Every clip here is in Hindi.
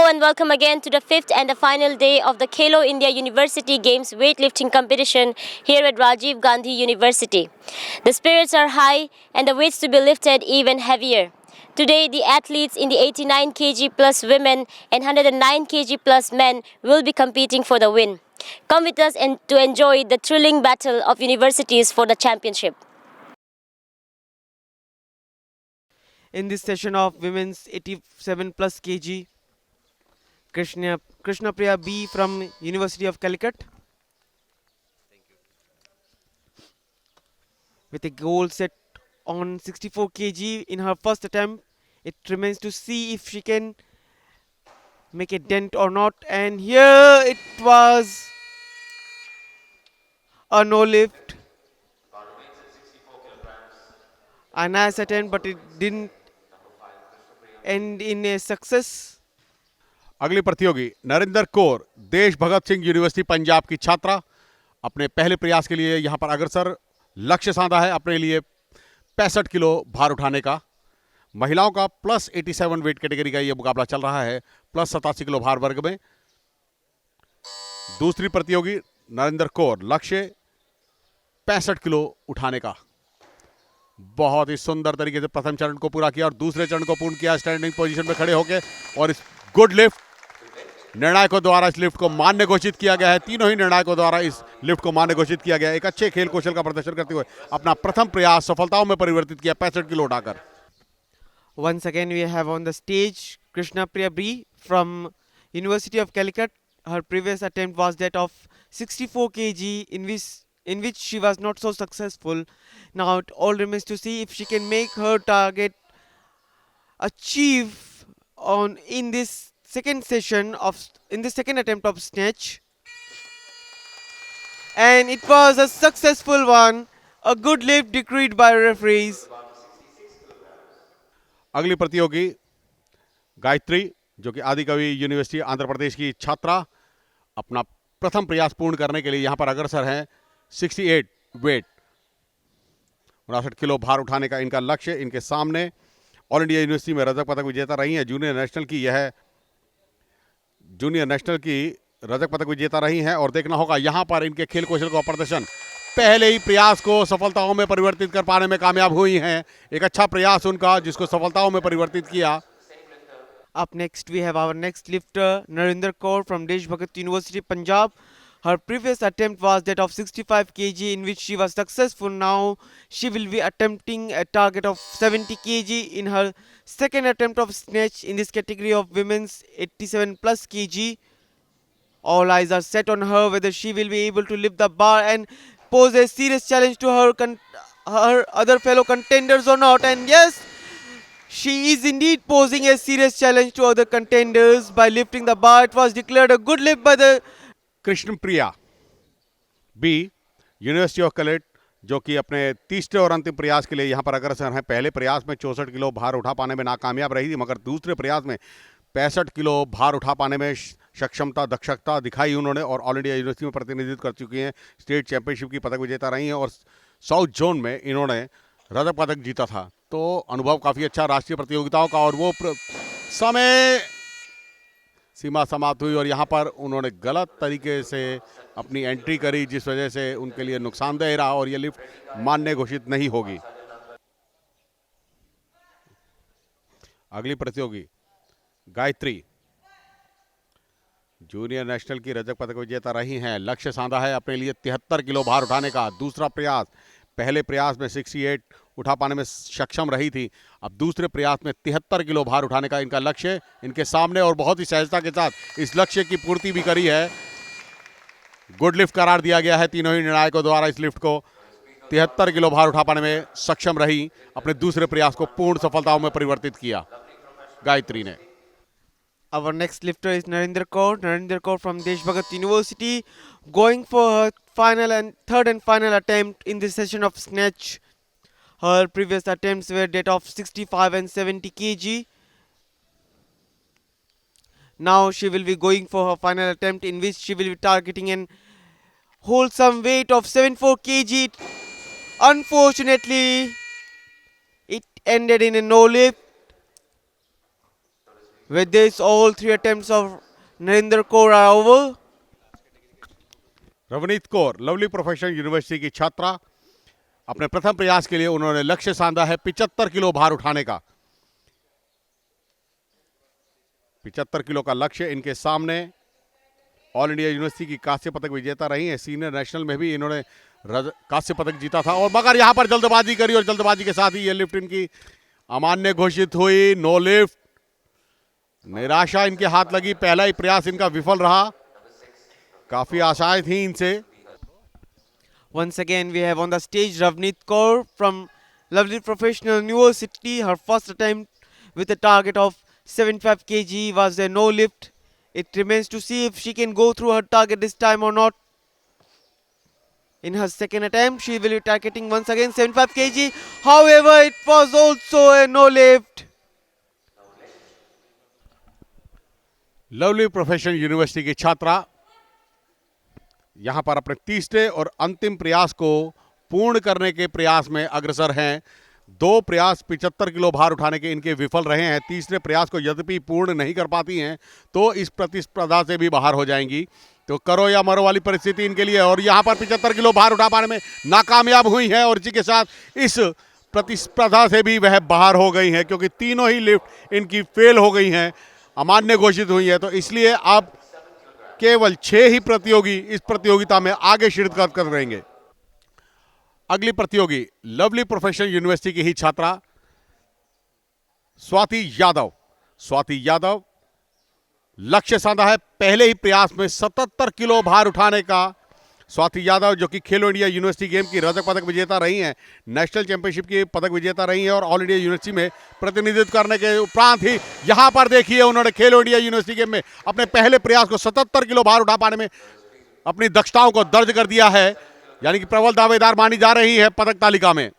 and welcome again to the fifth and the final day of the Khelo India University Games weightlifting competition here at Rajiv Gandhi University. The spirits are high and the weights to be lifted even heavier. Today, the athletes in the 89 kg plus women and 109 kg plus men will be competing for the win. Come with us and to enjoy the thrilling battle of universities for the championship. In this session of women's 87 plus kg, Krishna Priya B from University of Calicut with a goal set on 64 kg in her first attempt. It remains to see if she can make a dent or not, and here it was a no lift. A nice attempt, but it didn't end in a success. अगली प्रतियोगी नरेंद्र कौर, देश भगत सिंह यूनिवर्सिटी पंजाब की छात्रा, अपने पहले प्रयास के लिए यहां पर अग्रसर। लक्ष्य साधा है अपने लिए 65 किलो भार उठाने का। महिलाओं का प्लस 87 वेट कैटेगरी का यह मुकाबला चल रहा है, प्लस 87 किलो भार वर्ग में। दूसरी प्रतियोगी नरेंद्र कौर, लक्ष्य 65 किलो उठाने का। बहुत ही सुंदर तरीके से प्रथम चरण को पूरा किया और दूसरे चरण को पूर्ण किया स्टैंडिंग पोजीशन में खड़े होकर, और इस गुड लिफ्ट निर्णायकों द्वारा इस लिफ्ट को मान्य घोषित किया गया है। तीनों ही निर्णायकों द्वारा इस लिफ्ट को मान्य घोषित किया गया है। एक अच्छे खेल कौशल का प्रदर्शन करते हुए अपना प्रथम प्रयास सफलताओं में परिवर्तित किया 65 किलो उठाकर। Once again we have on the stage Krishna Priya B from University of Calicut. Her previous attempt was that of 64 kg in which she was not so successful. Now it all remains to see if she can make her target achieve in this second attempt of snatch, and it was a successful one, a good lift decreed by referees. अगली प्रतियोगी गायत्री, जो कि आदिकवि यूनिवर्सिटी आंध्र प्रदेश की छात्रा, अपना प्रथम प्रयास पूर्ण करने के लिए यहां पर अग्रसर है। 68 वेट 59 किलो भार उठाने का इनका लक्ष्य। इनके सामने ऑल इंडिया यूनिवर्सिटी में रजत पदक विजेता रही हैं, जूनियर नेशनल की रजत पदक विजेता रही हैं। और देखना होगा यहां पर इनके खेल कौशल का प्रदर्शन, पहले ही प्रयास को सफलताओं में परिवर्तित कर पाने में कामयाब हुई हैं। एक अच्छा प्रयास उनका जिसको सफलताओं में परिवर्तित किया। Up next we have our next lifter Narinder Kaur from Desh Bhagat University Punjab. Her previous attempt was that of 65 kg in which she was successful. Now she will be attempting a target of 70 kg in her second attempt of snatch in this category of women's 87 plus kg. All eyes are set on her whether she will be able to lift the bar and pose a serious challenge to her other fellow contenders or not. And yes, she is indeed posing a serious challenge to other contenders by lifting the bar. It was declared a good lift by the Krishna Priya B, university of Calicut, जो कि अपने तीसरे और अंतिम प्रयास के लिए यहां पर अग्रसर हैं। पहले प्रयास में 64 किलो भार उठा पाने में नाकामयाब रही थी, मगर दूसरे प्रयास में 65 किलो भार उठा पाने में सक्षमता, दक्षता दिखाई उन्होंने और ऑल इंडिया यूनिवर्सिटी में प्रतिनिधित्व कर चुकी हैं। स्टेट चैंपियनशिप की पदक विजेता रही हैं और साउथ जोन में इन्होंने रजत पदक जीता था। तो अनुभव काफ़ी अच्छा राष्ट्रीय प्रतियोगिताओं का। और वो समय सीमा समाप्त हुई और यहाँ पर उन्होंने गलत तरीके से अपनी एंट्री करी, जिस वजह से उनके लिए नुकसानदेह रहा और ये लिफ्ट मान्य घोषित नहीं होगी। अगली प्रतियोगी गायत्री, जूनियर नेशनल की रजत पदक विजेता रही हैं। लक्ष्य साधा है अपने लिए 73 किलो भार उठाने का। दूसरा प्रयास, पहले प्रयास में 68 उठा पाने में सक्षम रही थी, अब दूसरे प्रयास में 73 किलो भार उठाने का इनका लक्ष्य इनके सामने, और बहुत ही सहजता के साथ इस लक्ष्य की पूर्ति भी करी है। गुड लिफ्ट करार दिया गया है तीनों ही निर्णायकों द्वारा। इस लिफ्ट को 73 किलो भार उठा पाने में सक्षम रही, अपने दूसरे प्रयास को पूर्ण सफलताओं में परिवर्तित किया गायत्री ने। Our next lifter is Narinder Kaur from Desh Bhagat University, going for her third and final attempt in this session of snatch. Her previous attempts were that of 65 and 70 kg. Now she will be going for her final attempt in which she will be targeting an wholesome weight of 74 kg. Unfortunately, it ended in a no lift. With this, all three attempts of Narinder Kaur are over. Ravneet Kaur lovely professional university की छात्रा, अपने प्रथम प्रयास के लिए उन्होंने लक्ष्य साधा है 75 किलो भार उठाने का। 75 किलो का लक्ष्य इनके सामने। ऑल इंडिया यूनिवर्सिटी की कांस्य पदक विजेता रही है। सीनियर नेशनल में भी इन्होंने कांस्य पदक जीता था, और मगर यहां पर जल्दबाजी करी और जल्दबाजी के साथ ही ये लिफ्ट इनकी अमान्य घोषित हुई। No lift. निराशा इनके हाथ लगी। पहला ही प्रयास इनका विफल रहा। काफी आशाएं थी इनसे। Once again, we have on the stage Ravneet Kaur from Lovely Professional University. Her first attempt with a target of 75 kg was a no lift. It remains to see if she can go through her target this time or not. In her second attempt, she will be targeting once again 75 kg. However, it was also a no lift. Lovely professional university की छात्रा यहां पर अपने तीसरे और अंतिम प्रयास को पूर्ण करने के प्रयास में अग्रसर हैं। दो प्रयास 75 किलो भार उठाने के इनके विफल रहे हैं। तीसरे प्रयास को यद्यपि पूर्ण नहीं कर पाती हैं तो इस प्रतिस्पर्धा से भी बाहर हो जाएंगी। तो करो या मरो वाली परिस्थिति इनके लिए। और यहां पर 75 किलो भार उठा पाने में नाकामयाब हुई हैं, और इसी के साथ इस प्रतिस्पर्धा से भी वह बाहर हो गई हैं, क्योंकि तीनों ही लिफ्ट इनकी फेल हो गई हैं, अमान्य घोषित हुई है। तो इसलिए अब केवल 6 ही प्रतियोगी इस प्रतियोगिता में आगे शिरकत कर रहेंगे। अगली प्रतियोगी लवली प्रोफेशनल यूनिवर्सिटी की ही छात्रा स्वाति यादव। स्वाति यादव लक्ष्य साधा है पहले ही प्रयास में 77 किलो भार उठाने का। स्वाति यादव जो कि खेलो इंडिया यूनिवर्सिटी गेम की रजत पदक विजेता रही हैं, नेशनल चैंपियनशिप की पदक विजेता रही हैं, और ऑल इंडिया यूनिवर्सिटी में प्रतिनिधित्व करने के उपरांत ही यहां पर देखिए उन्होंने खेलो इंडिया यूनिवर्सिटी गेम में अपने पहले प्रयास को 77 किलो भार उठा पाने में अपनी दक्षताओं को दर्ज कर दिया है, यानी कि प्रबल दावेदार मानी जा रही है पदक तालिका में।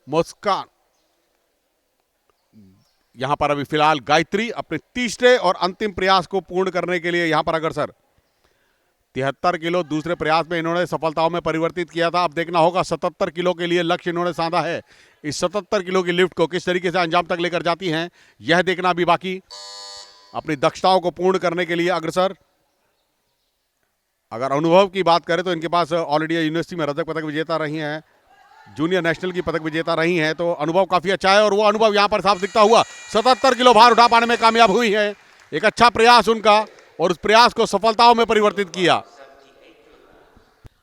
मुस्कान यहां पर अभी फिलहाल गायत्री अपने तीसरे और अंतिम प्रयास को पूर्ण करने के लिए यहां पर अग्रसर। 73 किलो दूसरे प्रयास में इन्होंने सफलताओं में परिवर्तित किया था। अब देखना होगा 77 किलो के लिए लक्ष्य इन्होंने साधा है। इस 77 किलो की लिफ्ट को किस तरीके से अंजाम तक लेकर जाती हैं यह देखना भी बाकी। अपनी दक्षताओं को पूर्ण करने के लिए अग्रसर। अगर अनुभव की बात करें तो इनके पास ऑल इंडिया यूनिवर्सिटी में रजत पदक विजेता रही हैं, जूनियर नेशनल की पदक विजेता रही हैं, तो अनुभव काफी अच्छा है, और वो अनुभव यहां पर साफ दिखता हुआ 77 किलो भार उठा पाने में कामयाब हुई है। एक अच्छा प्रयास उनका, और उस प्रयास को सफलताओं में परिवर्तित किया।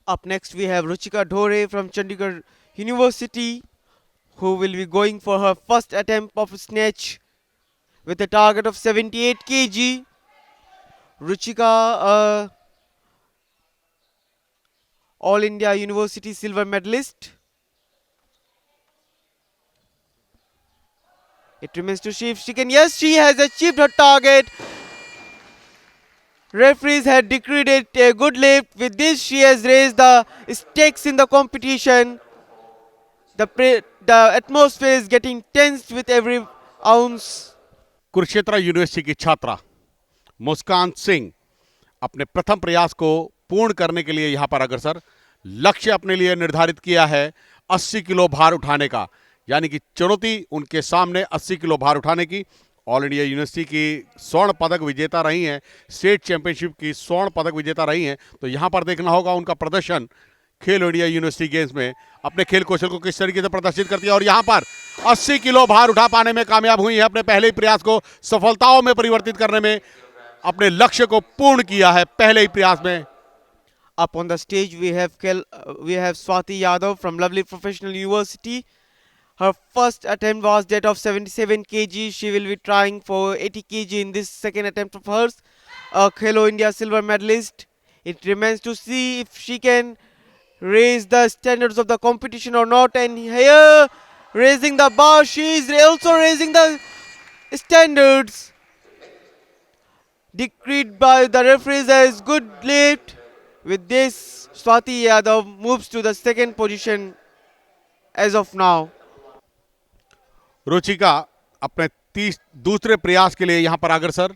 Up next, we have Ruchika Dhore from Chandigarh University, who will be going for her first attempt of snatch with a target of 78 kg. Ruchika, All India University silver medalist. It remains to see if she can. Yes, she has achieved her target. Referees had decreed it a good lift. With this, she has raised the stakes in the competition. The atmosphere is getting tensed with every ounce. Kurukshetra university की छात्रा मुस्कान सिंह अपने प्रथम प्रयास को पूर्ण करने के लिए यहां पर अग्रसर। लक्ष्य अपने लिए निर्धारित किया है 80 किलो भार उठाने का, यानी कि चुनौती उनके सामने 80 किलो भार उठाने की। ऑल इंडिया यूनिवर्सिटी की स्वर्ण पदक विजेता रही हैं, स्टेट चैंपियनशिप की स्वर्ण पदक विजेता रही हैं, तो यहां पर देखना होगा उनका प्रदर्शन खेलो इंडिया यूनिवर्सिटी गेम्स में अपने खेल कौशल को किस तरीके से प्रदर्शित करती है। और यहां पर 80 किलो भार उठा पाने में कामयाब हुई है। अपने पहले ही प्रयास को सफलताओं में परिवर्तित करने में अपने लक्ष्य को पूर्ण किया है पहले ही प्रयास में। Up on the stage, we have Swati Yadav from Lovely Professional University. Her first attempt was that of 77 kg. She will be trying for 80 kg in this second attempt of hers. A Khelo India silver medalist. It remains to see if she can raise the standards of the competition or not. And here, raising the bar, she is also raising the standards. Decreed by the referees as good lift. With this, Swati Yadav moves to the second position as of now. Ruchika अपने दूसरे प्रयास के लिए यहां पर अग्रसर।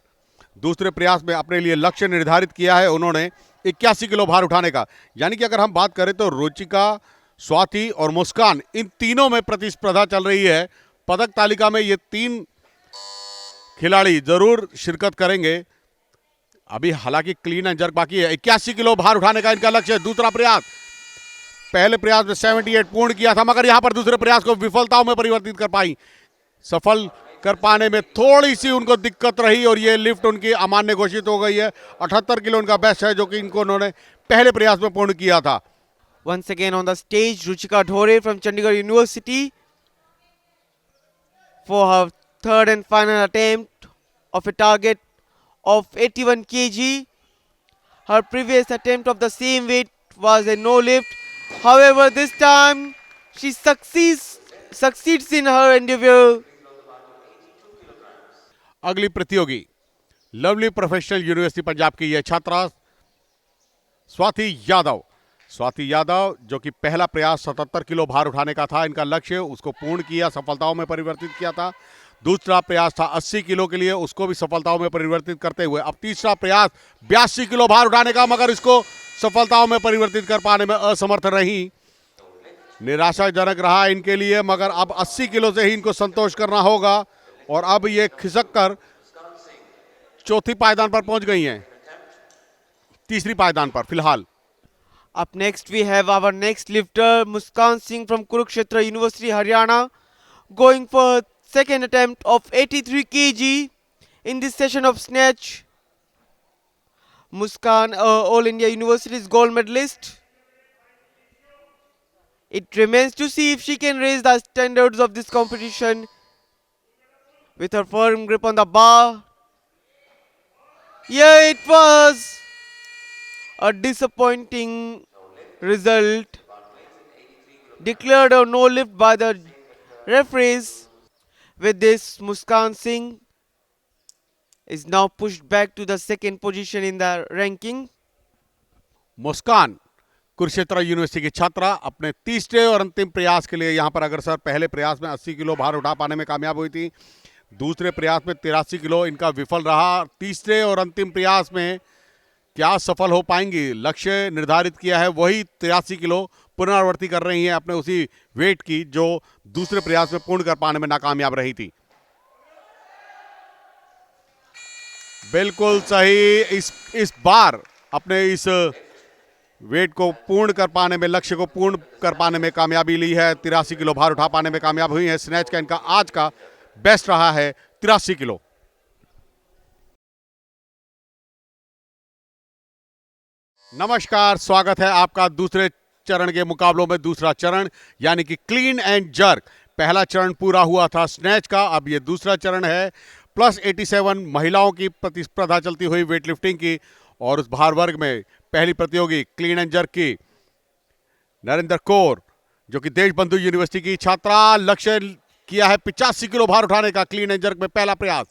दूसरे प्रयास में अपने लिए लक्ष्य निर्धारित किया है उन्होंने 81 किलो भार उठाने का। यानी कि अगर हम बात करें तो रुचिका, स्वाति और मुस्कान, इन तीनों में प्रतिस्पर्धा चल रही है। पदक तालिका में ये तीन खिलाड़ी जरूर शिरकत करेंगे। अभी हालांकि क्लीन एंड जर्क बाकी है। 81 किलो भार उठाने का इनका लक्ष्य है। दूसरा प्रयास, पहले प्रयास में 78 पूर्ण किया था, मगर यहां पर दूसरे प्रयास को विफलताओं में परिवर्तित कर पाई। सफल कर पाने में थोड़ी सी उनको दिक्कत रही और ये लिफ्ट उनकी अमान्य घोषित हो गई है। 78 किलो उनका बेस्ट है, जो कि इनको उन्होंने पहले प्रयास में पूर्ण किया था। Once again on the stage, Ruchika Dhore from Chandigarh University for her third and final attempt of a target of 81 kg. Her previous attempt of the same weight was a no lift. However, this time she succeeds in her endeavor. अगली प्रतियोगी लवली प्रोफेशनल यूनिवर्सिटी पंजाब की यह छात्रा स्वाति यादव। स्वाति यादव जो कि पहला प्रयास 77 किलो भार उठाने का था इनका लक्ष्य, उसको पूर्ण किया, सफलताओं में परिवर्तित किया था। दूसरा प्रयास था 80 किलो के लिए, उसको भी सफलताओं में परिवर्तित करते हुए अब तीसरा प्रयास 82 किलो भार उठाने का, मगर इसको सफलताओं में परिवर्तित कर पाने में असमर्थ रही। निराशाजनक रहा इनके लिए, मगर अब 80 किलो से ही इनको संतोष करना होगा और अब ये खिसक कर चौथी पायदान पर पहुंच गई हैं, तीसरी पायदान पर फिलहाल। Up next we have our next lifter Muskan Singh from Kurukshetra University, Haryana, going for her second attempt of 83 kg in this session of snatch. Muskan, All India University's gold medalist. It remains to see if she can raise the standards of this competition with her firm grip on the bar. Yeah, it was a disappointing result, declared a no lift by the referees. With this, Muskan Singh is now pushed back to the second position in the ranking. Muskan Kurukshetra university की छात्रा अपने तीसरे और अंतिम प्रयास के लिए यहां पर अग्रसर। पहले प्रयास में 80 किलो भार उठा पाने में कामयाब हुई थी, दूसरे प्रयास में 83 किलो इनका विफल रहा। तीसरे और अंतिम प्रयास में क्या सफल हो पाएंगी? लक्ष्य निर्धारित किया है वही 83 किलो, पुनरावृत्ति कर रही हैं अपने उसी वेट की जो दूसरे प्रयास में पूर्ण कर पाने में नाकामयाब रही थी। बिल्कुल सही, इस बार अपने इस वेट को पूर्ण कर पाने में, लक्ष्य को पूर्ण कर पाने में कामयाबी ली है। 83 किलो भार उठा पाने में कामयाब हुई है। स्नैच का इनका आज का बेस्ट रहा है 83 किलो। नमस्कार, स्वागत है आपका दूसरे चरण के मुकाबलों में। दूसरा चरण यानी कि क्लीन एंड जर्क। पहला चरण पूरा हुआ था स्नैच का, अब ये दूसरा चरण है। प्लस 87 महिलाओं की प्रतिस्पर्धा चलती हुई वेट लिफ्टिंग की, और उस भार वर्ग में पहली प्रतियोगी क्लीन एंड जर्क की नरेंद्र कौर जो कि देशबंधु यूनिवर्सिटी की छात्रा। लक्ष्य किया है 85 किलो भार उठाने का। क्लीन एंड जर्क में पहला प्रयास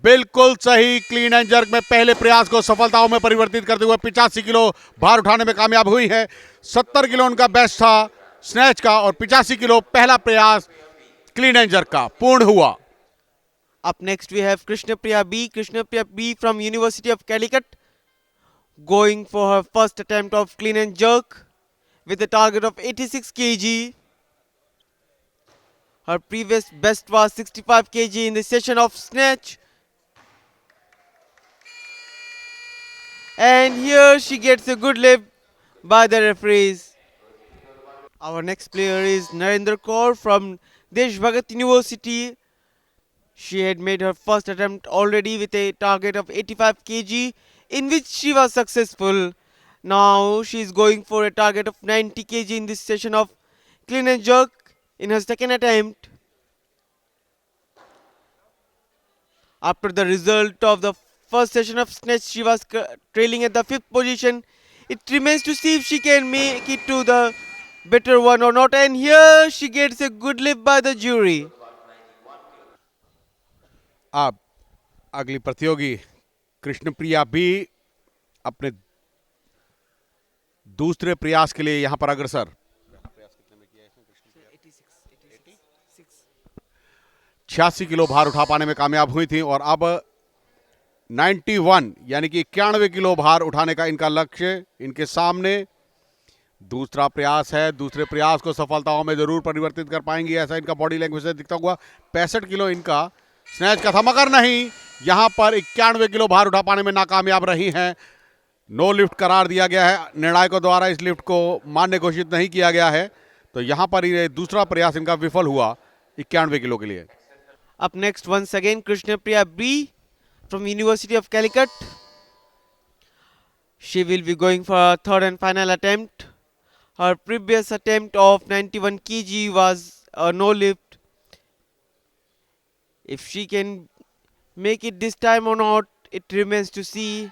बिल्कुल सही, क्लीन एंड जर्क में पहले प्रयास को सफलताओं में परिवर्तित करते हुए 85 किलो भार उठाने में कामयाब हुई है। 70 किलो उनका बेस्ट था स्नैच का, और 85 किलो पहला प्रयास क्लीन एंड जर्क का पूर्ण हुआ। Up next we have Krishnapriya B from University of Calicut, going for her first attempt of clean and jerk with a target of 86 kg. Her previous best was 65 kg in the session of snatch. And here she gets a good lift by the referees. Our next player is Narendra Kaur from Desh Bhagat University. She had made her first attempt already with a target of 85 kg, in which she was successful. Now she is going for a target of 90 kg in this session of clean and jerk in her second attempt. After the result of the first session of snatch, she was trailing at the 5th position. It remains to see if she can make it to the better one or not, and here she gets a good lift by the jury. अब अगली प्रतियोगी कृष्णप्रिया भी अपने दूसरे प्रयास के लिए यहां पर अग्रसर। 86 किलो भार उठा पाने में कामयाब हुई थी, और अब 91 यानी कि 91 किलो भार उठाने का इनका लक्ष्य इनके सामने। दूसरा प्रयास है, दूसरे प्रयास को सफलताओं में जरूर परिवर्तित कर पाएंगी, ऐसा इनका बॉडी लैंग्वेज से दिखता हुआ। 65 किलो इनका स्नैच का था मगर नहीं, यहां पर 91 किलो भार उठा पाने में नाकामयाब रही हैं। नो लिफ्ट करार दिया गया है, निर्णायकों द्वारा इस लिफ्ट को मान्य घोषित नहीं किया गया है। तो यहां पर ये दूसरा प्रयास इनका विफल हुआ 91 किलो के लिए। Up next, once again, Krishnapriya B from University of Calicut. She will be going for a third and final attempt. Her previous attempt of 91 kg was a no lift. If she can make it this time or not, it remains to see.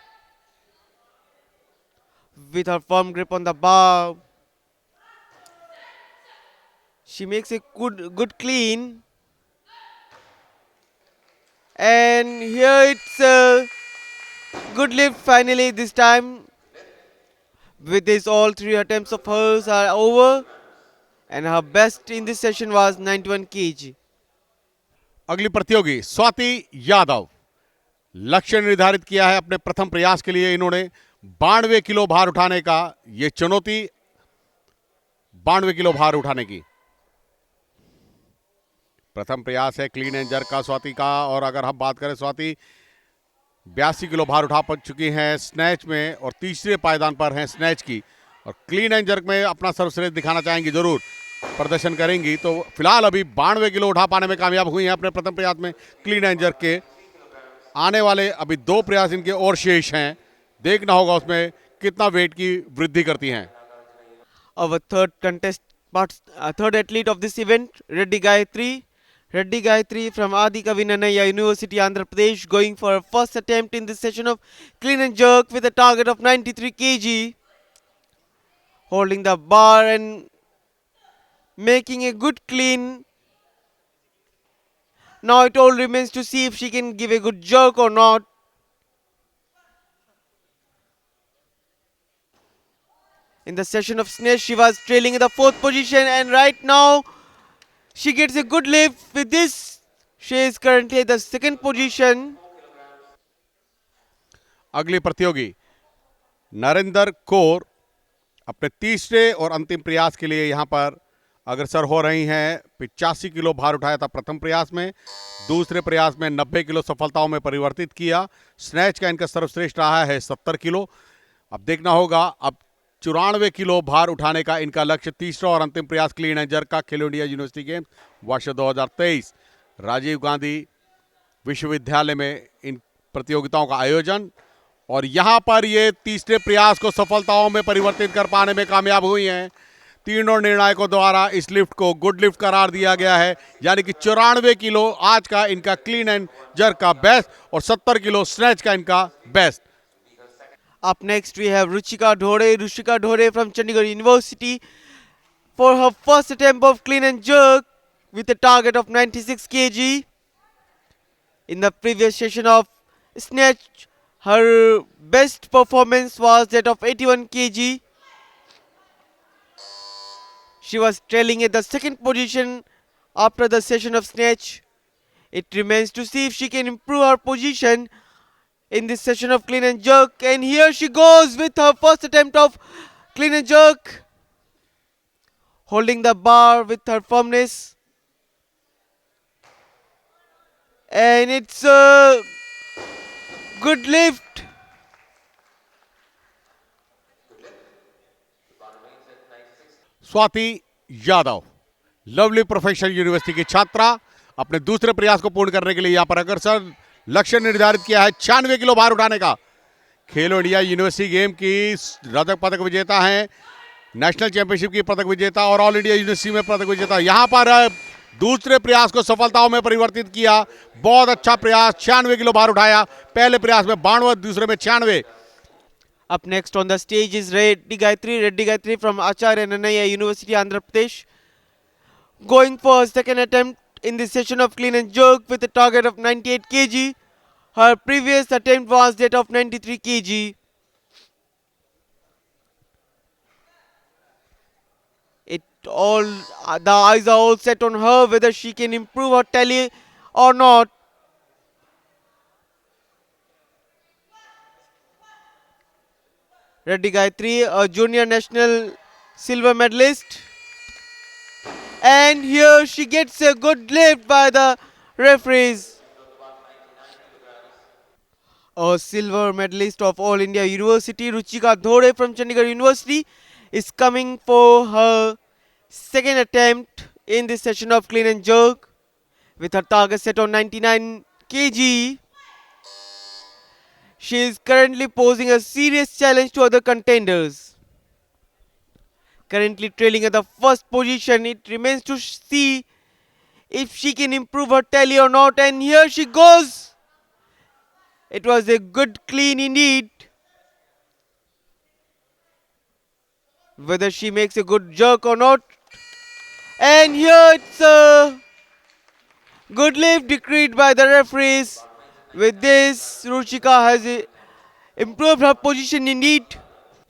With her firm grip on the bar, she makes a good clean. And here it's a good lift finally this time. With this, all three attempts of hers are over, and her best in this session was 91 kg. अगली प्रतियोगी स्वाति यादव, लक्ष्य निर्धारित किया है अपने प्रथम प्रयास के लिए। इन्होंने 92 किलो भार उठाने का ये चुनौती, 92 किलो भार उठाने की प्रथम प्रयास है क्लीन एंड जर्क का स्वाति का। और अगर हम बात करें, स्वाति 82 किलो भार उठा चुकी हैं स्नैच में और तीसरे पायदान पर हैं स्नैच की, और क्लीन एंड जर्क में अपना सर्वश्रेष्ठ दिखाना चाहेंगी, जरूर प्रदर्शन करेंगी। तो फिलहाल अभी 92 किलो उठा पाने में कामयाब हुई हैं अपने प्रथम प्रयास में क्लीन एंड जर्क के। आने वाले अभी 2 प्रयास इनके और शेष हैं, देखना होगा उसमें कितना वेट की वृद्धि करती हैं। Our third athlete of this event, Reddy Gayatri. Reddy Gayatri from Adi Kavinanaya University, Andhra Pradesh, going for her first attempt in this session of clean and jerk with a target of 93 kg. Holding the bar and making a good clean. Now it all remains to see if she can give a good jerk or not. In the session of snatch, she was trailing in the 4th position, and right now she gets a good lift. With this, she is currently at the 2nd position. अगली प्रतियोगी नरेंद्र कौर अपने तीसरे और अंतिम प्रयास के लिए यहां पर अग्रसर हो रही हैं। 85 किलो भार उठाया था प्रथम प्रयास में, दूसरे प्रयास में 90 किलो सफलताओं में परिवर्तित किया। स्नैच का इनका सर्वश्रेष्ठ रहा है 70 किलो। अब देखना होगा, अब 94 किलो भार उठाने का इनका लक्ष्य। तीसरा और अंतिम प्रयास क्लीन एंड जर्क का खेलो इंडिया यूनिवर्सिटी गेम्स वर्ष 2023 राजीव गांधी विश्वविद्यालय में इन प्रतियोगिताओं का आयोजन, और यहां पर ये तीसरे प्रयास को सफलताओं में परिवर्तित कर पाने में कामयाब हुई हैं। तीनों निर्णायकों द्वारा इस लिफ्ट को गुड लिफ्ट करार दिया गया है, यानी कि 94 किलो आज का इनका क्लीन एंड जर्क का बेस्ट और 70 किलो स्नैच का इनका best. Up next, we have Ruchika Dhore from Chandigarh University for her first attempt of clean and jerk with a target of 96 kg. In the previous session of snatch, her best performance was that of 81 kg. She was trailing at the 2nd position after the session of snatch. It remains to see if she can improve her position in this session of clean and jerk, and here she goes with her first attempt of clean and jerk, holding the bar with her firmness, and it's a good lift. Swati Yadav lovely professional university की छात्रा अपने दूसरे प्रयास को पूर्ण करने के लिए यहां पर अग्रसर। लक्ष्य निर्धारित किया है 96 किलो भार उठाने का। खेलो इंडिया यूनिवर्सिटी गेम की रजत पदक विजेता हैं, नेशनल चैंपियनशिप की पदक विजेता और ऑल इंडिया यूनिवर्सिटी में पदक विजेता। यहां पर दूसरे प्रयास को सफलताओं में परिवर्तित किया। बहुत अच्छा प्रयास, 96 किलो भार उठाया। पहले प्रयास में 92, दूसरे में 96। Up next on the stage is Reddy Gayatri from Acharya Nanaya University, Andhra Pradesh, going for a second attempt in this session of clean and jerk with a target of 98 kg. Her previous attempt was that of 93 kg. The eyes are all set on her whether she can improve her tally or not. Reddy Gayatri, a junior national silver medalist, and here she gets a good lift by the referees. A silver medalist of All India University, Ruchika Dhore from Chandigarh University, is coming for her second attempt in this session of clean and jerk with her target set on 99 kg. She is currently posing a serious challenge to other contenders. Currently trailing at the first position, it remains to see if she can improve her tally or not. And here she goes. It was a good clean indeed. Whether she makes a good jerk or not. And here it's a good lift decreed by the referees. With this, Ruchika has improved her position indeed.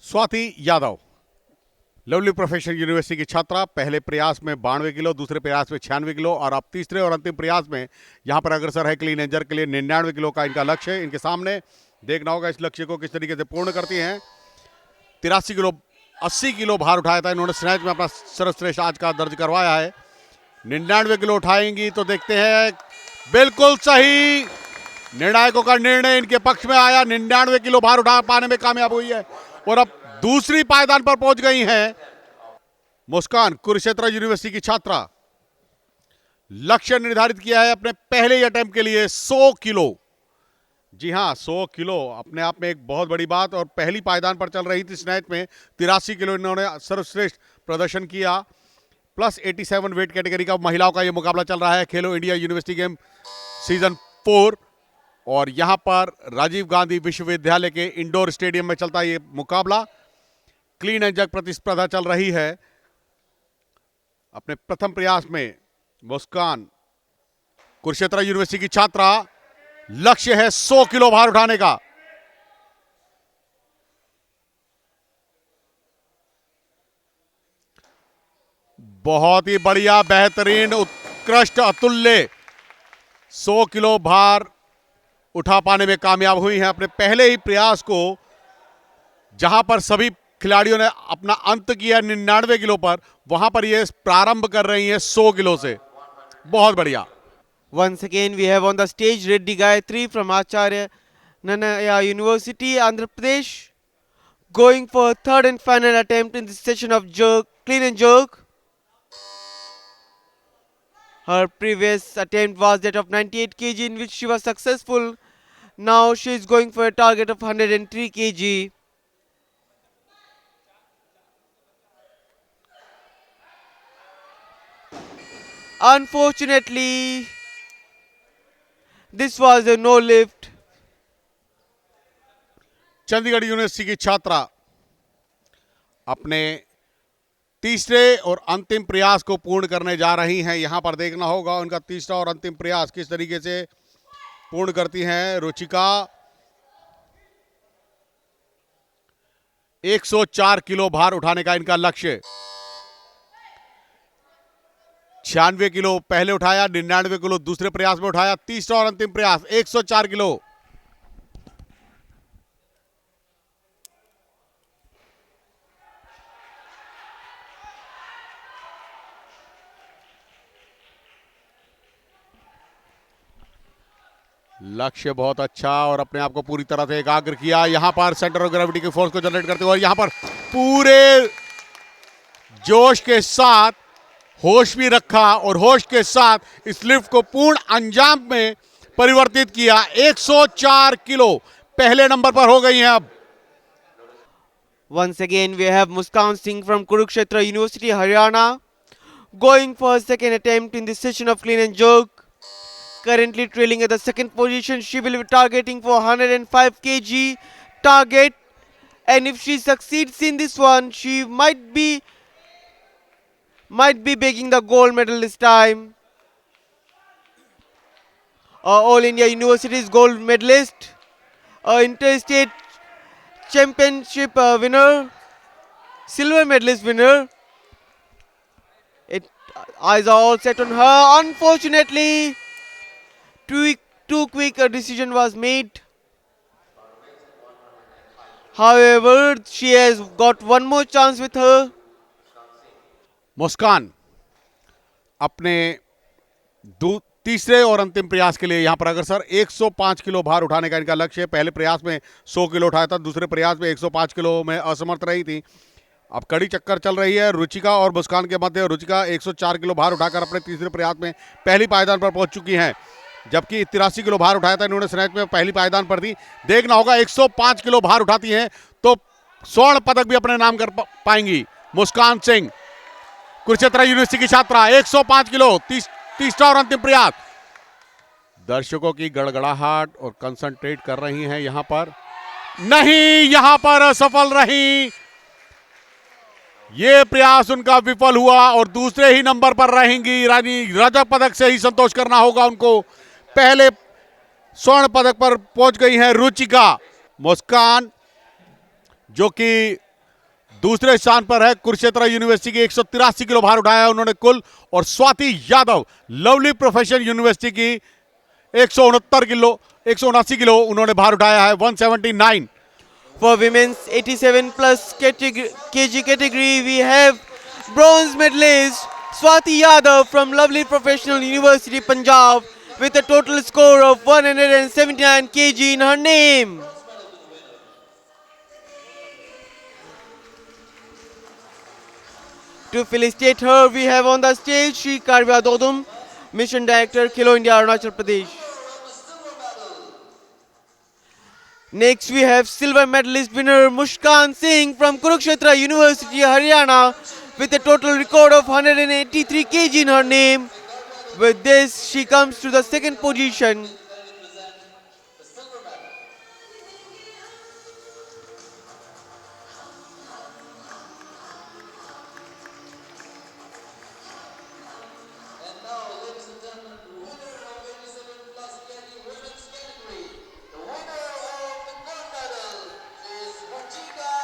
Swati Yadav, lovely professional university की छात्रा, पहले प्रयास में 92 किलो, दूसरे प्रयास में 96 किलो और अब तीसरे और अंतिम प्रयास में यहां पर अग्रसर है क्लीन एंड जर्क के लिए 99 किलो का इनका लक्ष्य है। इनके सामने देखना होगा इस लक्ष्य को किस तरीके से पूर्ण करती हैं। 83 किलो 80 किलो भार उठाया था इन्होंने स्नैच में, अपना सर्वश्रेष्ठ आज का दर्ज करवाया है। 99 किलो उठाएंगी तो देखते हैं, बिल्कुल सही, निर्णायकों का निर्णय इनके पक्ष में आया। 99 किलो भार उठा पाने में कामयाब हुई है और अब दूसरी पायदान पर पहुंच गई हैं मुस्कान, कुरुक्षेत्र यूनिवर्सिटी की छात्रा। लक्ष्य निर्धारित किया है अपने पहले ही अटेम्प्ट के लिए 100 किलो। जी हां, 100 किलो अपने आप में एक बहुत बड़ी बात। और पहली पायदान पर चल रही थी स्नैच में 83 किलो इन्होंने सर्वश्रेष्ठ प्रदर्शन किया। प्लस 87 वेट कैटेगरी का महिलाओं का यह मुकाबला चल रहा है खेलो इंडिया यूनिवर्सिटी गेम सीजन 4 और यहां पर राजीव गांधी विश्वविद्यालय के इंडोर स्टेडियम में चलता है ये मुकाबला। क्लीन एंड जर्क प्रतिस्पर्धा चल रही है। अपने प्रथम प्रयास में मुस्कान, कुरुक्षेत्र यूनिवर्सिटी की छात्रा, लक्ष्य है 100 किलो भार उठाने का। बहुत ही बढ़िया, बेहतरीन, उत्कृष्ट, अतुल्य 100 किलो भार उठा पाने में कामयाब हुई हैं अपने पहले ही प्रयास को, जहां पर सभी खिलाड़ियों ने अपना अंत किया 99 किलो पर, वहां पर ये प्रारंभ कर रही हैं 100 किलो से। बहुत बढ़िया। Once again, we have on the stage Reddy Gayatri from Acharya Nanaya University, Andhra Pradesh, going for a third and final attempt in this session of jerk, clean and jerk. Her previous attempt was that of 98 kg in which she was successful. Now she is going for a target of 103 kg. Unfortunately, this was a no lift. Chandigarh university की छात्रा अपने तीसरे और अंतिम प्रयास को पूर्ण करने जा रही हैं। यहां पर देखना होगा उनका तीसरा और अंतिम प्रयास किस तरीके से पूर्ण करती हैं रुचिका। 104 किलो भार उठाने का इनका लक्ष्य। 96 किलो पहले उठाया, 99 किलो दूसरे प्रयास में उठाया, तीसरा और अंतिम प्रयास 104 किलो। लक्ष्य बहुत अच्छा और अपने आप को पूरी तरह से एकाग्र किया। यहां पर सेंटर ऑफ ग्रेविटी की फोर्स को जनरेट करते हुए और यहां पर पूरे जोश के साथ होश भी रखा और होश के साथ इस लिफ्ट को पूर्ण अंजाम में परिवर्तित किया। 104 किलो पहले नंबर पर हो गई हैं अब। Once again, we have Muskan Singh from Kurukshetra University, Haryana, going for a second attempt in this session of clean and jerk. Currently trailing at the second position, she will be targeting for 105 kg target, and if she succeeds in this one, she might be bagging the gold medal this time. All India University's gold medalist, interstate championship winner, silver medalist winner. Eyes are all set on her. Unfortunately, too quick a decision was made. However, she has got one more chance with her. मुस्कान अपने तीसरे और अंतिम प्रयास के लिए यहाँ पर अग्रसर 105 किलो भार उठाने का इनका लक्ष्य है। पहले प्रयास में 100 किलो उठाया था, दूसरे प्रयास में 105 किलो में असमर्थ रही थी। अब कड़ी चक्कर चल रही है रुचिका और मुस्कान के मध्य। रुचिका 104 किलो भार उठाकर अपने तीसरे प्रयास में पहली पायदान पर पहुंच चुकी हैं, जबकि 83 किलो भार उठाया था इन्होंने स्नैच में, पहली पायदान पर थी। देखना होगा 105 किलो भार उठाती हैं तो स्वर्ण पदक भी अपने नाम कर पाएंगी। मुस्कान सिंह, कुरुक्षेत्र यूनिवर्सिटी की छात्रा, 105 किलो, तीसरा और अंतिम प्रयास। दर्शकों की गड़गड़ाहट और कंसंट्रेट कर रही हैं यहां पर, नहीं, यहां पर असफल रही। ये प्रयास उनका विफल हुआ और दूसरे ही नंबर पर रहेंगी रानी। रजत पदक से ही संतोष करना होगा उनको। पहले स्वर्ण पदक पर पहुंच गई है रुचिका। मुस्कान जो कि दूसरे स्थान पर है, कुरुक्षेत्र यूनिवर्सिटी की 183 किलो भार उठाया है उन्होंने कुल। और Swati Yadav lovely professional university की 179 किलो उन्होंने भार उठाया है, 179। For women's 87 plus kg category, we have bronze medalist Swati Yadav from Lovely Professional University, Punjab, with a total score of 179 kg in her name. To felicitate her, we have on the stage Shri Karvya Dodum, Mission Director, Khelo India, Arunachal Pradesh. Next, we have silver medalist winner Mushkan Singh from Kurukshetra University, Haryana, with a total record of 183 kg in her name. With this, she comes to the second position.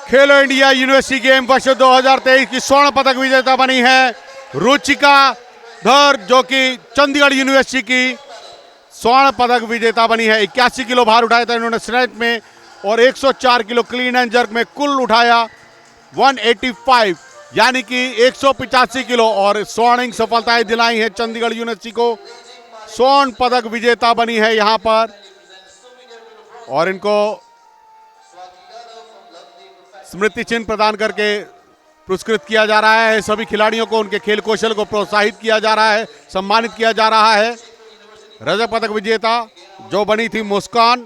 Khelo India university game वर्ष 2023 की स्वर्ण पदक विजेता बनी है रुचिका धर, जो कि चंडीगढ़ यूनिवर्सिटी की स्वर्ण पदक विजेता बनी है। 81 किलो भार उठाया था इन्होंने स्नैच में और 104 किलो क्लीन एंड जर्क में कुल उठाया 185, यानी कि 185 किलो और स्वर्णिम सफलताएं दिलाई है चंडीगढ़ यूनिवर्सिटी को। स्वर्ण पदक विजेता बनी है यहां पर और इनको स्मृति चिन्ह प्रदान करके पुरस्कृत किया जा रहा है। सभी खिलाड़ियों को उनके खेल कौशल को प्रोत्साहित किया जा रहा है, सम्मानित किया जा रहा है। रजत पदक विजेता जो बनी थी मुस्कान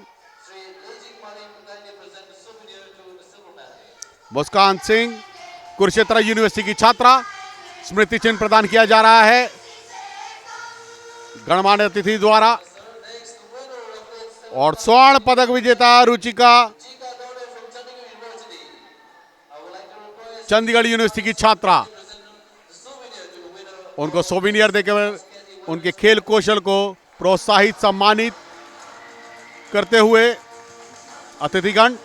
सिंह, कुरुक्षेत्र यूनिवर्सिटी की छात्रा, स्मृति चिन्ह प्रदान किया जा रहा है गणमान्य अतिथि द्वारा। और स्वर्ण पदक विजेता रुचिका चंडीगढ़ यूनिवर्सिटी की छात्रा, उनको सोविनियर देकर उनके खेल कौशल को प्रोत्साहित सम्मानित करते हुए अतिथिगण।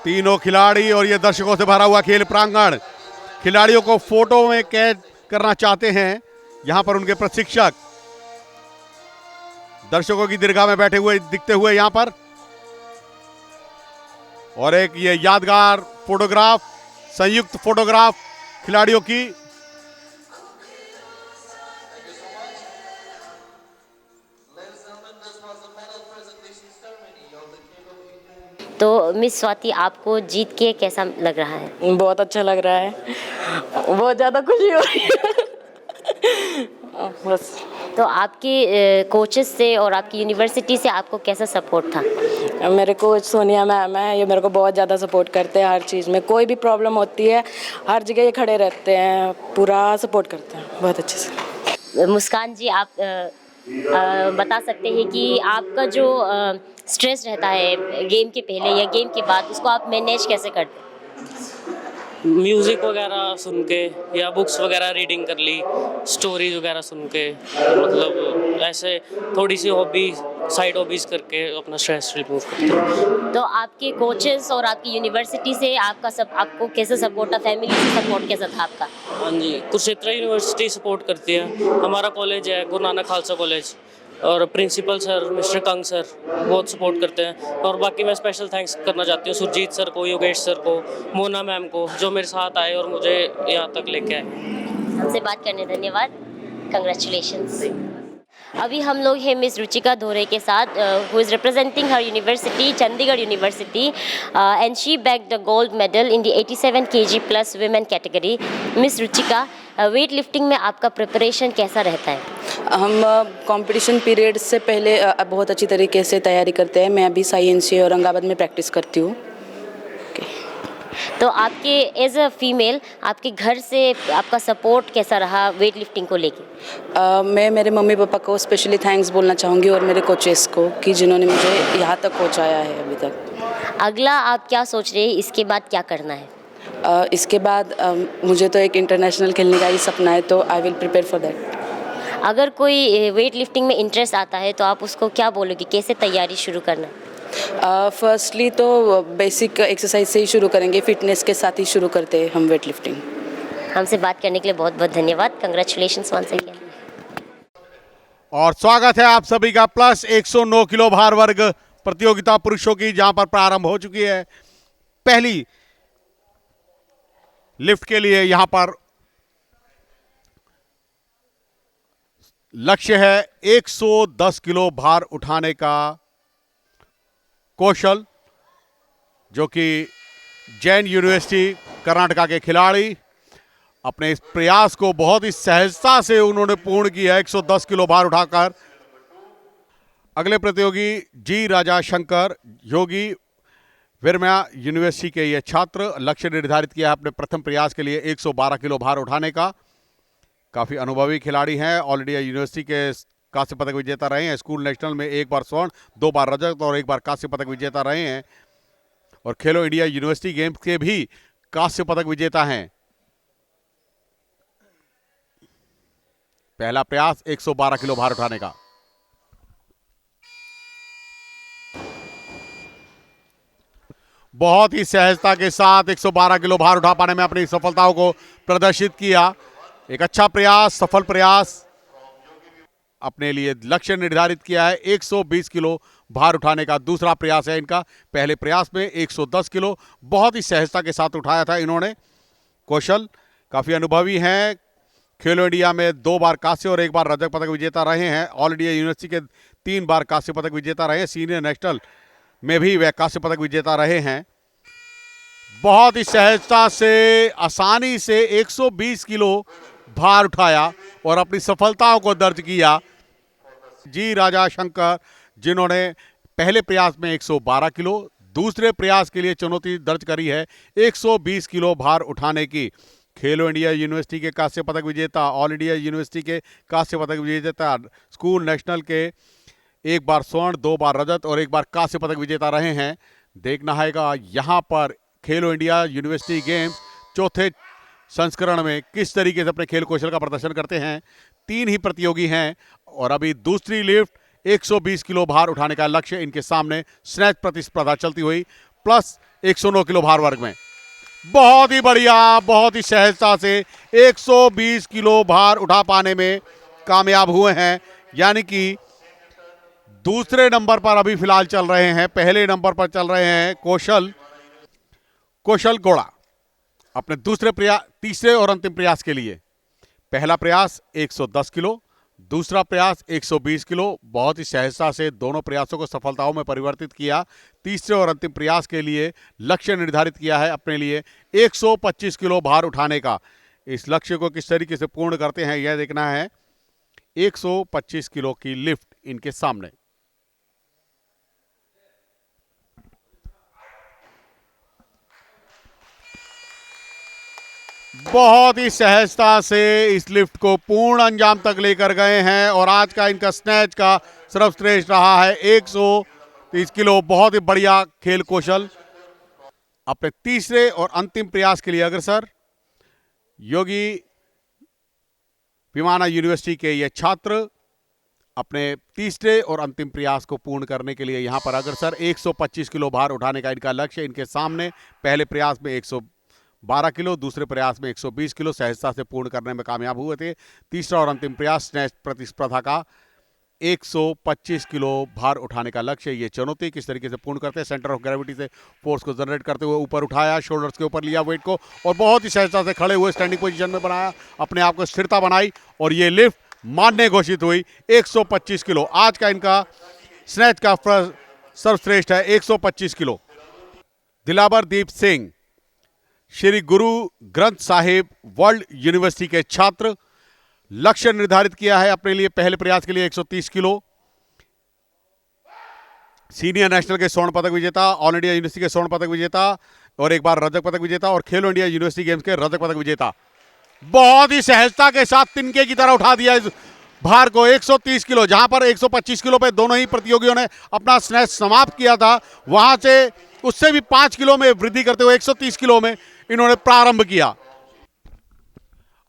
तीनों खिलाड़ी और ये दर्शकों से भरा हुआ खेल प्रांगण खिलाड़ियों को फोटो में कैद करना चाहते हैं। यहां पर उनके प्रशिक्षक दर्शकों की दीर्घा में बैठे हुए दिखते हुए यहां पर, और एक ये यादगार फोटोग्राफ, संयुक्त फोटोग्राफ खिलाड़ियों की। तो मिस स्वाति, आपको जीत के कैसा लग रहा है? बहुत अच्छा लग रहा है, बहुत ज़्यादा खुशी हो रही है बस। तो आपके कोचेस से और आपकी यूनिवर्सिटी से आपको कैसा सपोर्ट था? मेरे कोच सोनिया मैम है, ये मेरे को बहुत ज़्यादा सपोर्ट करते हैं हर चीज़ में। कोई भी प्रॉब्लम होती है हर जगह ये खड़े रहते हैं, पूरा सपोर्ट करते हैं बहुत अच्छे से। मुस्कान जी, आप बता सकते हैं कि आपका जो स्ट्रेस रहता है गेम के पहले या गेम के बाद, उसको आप मैनेज कैसे करते हैं? म्यूज़िक वगैरह सुन के या बुक्स वगैरह रीडिंग कर ली, स्टोरीज वगैरह सुन के, मतलब ऐसे थोड़ी सी हॉबी, साइड हॉबीज़ करके अपना स्ट्रेस रिमूव करते हैं। तो आपके कोचेस और आपकी यूनिवर्सिटी से आपको कैसा सपोर्ट था? फैमिली से सपोर्ट कैसा था आपका? हाँ जी, कुरुक्षेत्र यूनिवर्सिटी सपोर्ट करती है। हमारा कॉलेज है गुरु नानक खालसा कॉलेज, और principal sir mister Kang sir बहुत सपोर्ट करते हैं। और बाकी मैं स्पेशल थैंक्स करना चाहती हूँ सुरजीत सर को, योगेश सर को, मोना मैम को, जो मेरे साथ आए और मुझे यहाँ तक लेके आए। हमसे बात करने धन्यवाद, कंग्रेचुलेशंस। अभी हम लोग हैं मिस रुचिका धोरे के साथ, who is representing her university, Chandigarh university, and she bagged the gold medal in the 87 kg plus women category. Miss Ruchika, weight lifting में आपका प्रिपरेशन कैसा रहता है? हम कंपटीशन पीरियड से पहले बहुत अच्छी तरीके से तैयारी करते हैं। मैं अभी साई औरंगाबाद में प्रैक्टिस करती हूँ। तो आपके एज अ फीमेल आपके घर से आपका सपोर्ट कैसा रहा वेट लिफ्टिंग को लेके? मैं मेरे मम्मी पापा को स्पेशली थैंक्स बोलना चाहूँगी और मेरे कोचेस को कि जिन्होंने मुझे यहाँ तक पहुँचाया है अभी तक। अगला आप क्या सोच रहे हैं, इसके बाद क्या करना है? इसके बाद मुझे तो एक इंटरनेशनल खेलने का ही सपना है, तो I will prepare for that. अगर कोई वेट लिफ्टिंग में इंटरेस्ट आता है तो आप उसको क्या बोलोगे, कैसे तैयारी शुरू करना है? फर्स्टली तो बेसिक एक्सरसाइज से ही शुरू करेंगे, फिटनेस के साथ ही शुरू करते हैं हम वेट लिफ्टिंग। हमसे बात करने के लिए बहुत बहुत धन्यवाद, कंग्रेचुलेशंस वंस अगेन। और स्वागत है आप सभी का प्लस 109 किलो भार वर्ग प्रतियोगिता पुरुषों की, जहां पर प्रारंभ हो चुकी है। पहली लिफ्ट के लिए यहां पर लक्ष्य है 110 किलो भार उठाने का। कौशल, जो कि जैन यूनिवर्सिटी कर्नाटका के खिलाड़ी, अपने इस प्रयास को बहुत ही सहजता से उन्होंने पूर्ण किया 110 किलो भार उठाकर। अगले प्रतियोगी जी राजा शंकर योगी विरमया यूनिवर्सिटी के ये छात्र, लक्ष्य निर्धारित किया है अपने प्रथम प्रयास के लिए 112 किलो भार उठाने का। काफ़ी अनुभवी खिलाड़ी हैं, ऑल इंडिया यूनिवर्सिटी के कांस्य पदक विजेता रहे हैं, स्कूल नेशनल में 1 बार स्वर्ण, 2 बार रजत और 1 बार कांस्य पदक विजेता रहे हैं, और खेलो इंडिया यूनिवर्सिटी गेम्स के भी कांस्य पदक विजेता हैं। पहला प्रयास 112 किलो भार उठाने का। बहुत ही सहजता के साथ 112 किलो भार उठा पाने में अपनी सफलताओं को प्रदर्शित किया। एक अच्छा प्रयास, सफल प्रयास। अपने लिए लक्ष्य निर्धारित किया है 120 किलो भार उठाने का। दूसरा प्रयास है इनका। पहले प्रयास में 110 किलो बहुत ही सहजता के साथ उठाया था इन्होंने। कौशल काफ़ी अनुभवी हैं, खेलो इंडिया में 2 बार कांस्य और 1 बार रजत पदक विजेता रहे हैं, ऑल इंडिया यूनिवर्सिटी के 3 बार कांस्य पदक विजेता रहे हैं, सीनियर नेशनल में भी वह कांस्य पदक विजेता रहे हैं। बहुत ही सहजता से, आसानी से 120 किलो भार उठाया और अपनी सफलताओं को दर्ज किया जी राजा शंकर, जिन्होंने पहले प्रयास में 112 किलो, दूसरे प्रयास के लिए चुनौती दर्ज करी है 120 किलो भार उठाने की। खेलो इंडिया यूनिवर्सिटी के कांस्य पदक विजेता, ऑल इंडिया यूनिवर्सिटी के कांस्य पदक विजेता, स्कूल नेशनल के 1 बार स्वर्ण, 2 बार रजत और 1 बार कांस्य पदक विजेता रहे हैं। देखना है यहाँ पर खेलो इंडिया यूनिवर्सिटी गेम्स चौथे संस्करण में किस तरीके से अपने खेल कौशल का प्रदर्शन करते हैं। 3 ही प्रतियोगी हैं और अभी दूसरी लिफ्ट 120 किलो भार उठाने का लक्ष्य इनके सामने स्नैच प्रतिस्पर्धा चलती हुई प्लस 109 किलो भार वर्ग में। बहुत ही बढ़िया, बहुत ही सहजता से 120 किलो भार उठा पाने में कामयाब हुए हैं। यानी कि दूसरे नंबर पर अभी फिलहाल चल रहे हैं, पहले नंबर पर चल रहे हैं कौशल गौड़ा अपने तीसरे और अंतिम प्रयास के लिए। पहला प्रयास 110 किलो, दूसरा प्रयास 120 किलो। बहुत ही सहजता से दोनों प्रयासों को सफलताओं में परिवर्तित किया। तीसरे और अंतिम प्रयास के लिए लक्ष्य निर्धारित किया है अपने लिए 125 किलो भार उठाने का। इस लक्ष्य को किस तरीके से पूर्ण करते हैं यह देखना है। 125 किलो की लिफ्ट इनके सामने। बहुत ही सहजता से इस लिफ्ट को पूर्ण अंजाम तक लेकर गए हैं और आज का इनका स्नैच का सर्वश्रेष्ठ रहा है 130 किलो। बहुत ही बढ़िया खेल कौशल। अपने तीसरे और अंतिम प्रयास के लिए अग्रसर योगी विमाना यूनिवर्सिटी के ये छात्र अपने तीसरे और अंतिम प्रयास को पूर्ण करने के लिए यहां पर अग्रसर। 125 किलो भार उठाने का इनका लक्ष्य इनके सामने। पहले प्रयास में 112 किलो, दूसरे प्रयास में 120 किलो सहजता से पूर्ण करने में कामयाब हुए थे। तीसरा और अंतिम प्रयास स्नैच प्रतिस्पर्धा का 125 किलो भार उठाने का लक्ष्य। ये चुनौती किस तरीके से पूर्ण करते हैं, सेंटर ऑफ ग्रेविटी से फोर्स को जनरेट करते हुए ऊपर उठाया, शोल्डर्स के ऊपर लिया वेट को और बहुत ही सहजता से खड़े हुए स्टैंडिंग पोजीशन में बनाया, अपने आप को स्थिरता बनाई और ये लिफ्ट मान्य घोषित हुई। 125 किलो आज का इनका स्नैच का सर्वश्रेष्ठ है, 125 kilo. दिलावरदीप Singh Shri Guru Granth Sahib world university के छात्र, लक्ष्य निर्धारित किया है अपने लिए पहले प्रयास के लिए 130 किलो। सीनियर नेशनल के स्वर्ण पदक विजेता, ऑल इंडिया यूनिवर्सिटी के स्वर्ण पदक विजेता और एक बार रजत पदक विजेता और खेलो इंडिया यूनिवर्सिटी गेम्स के रजत पदक विजेता। बहुत ही सहजता के साथ तिनके की तरह उठा दिया इस भार को, 130 किलो। जहां पर 125 किलो पे दोनों ही प्रतियोगियों ने अपना स्नैच समाप्त किया था, वहां से उससे भी 5 किलो में वृद्धि करते हुए 130 किलो में इन्होंने प्रारंभ किया।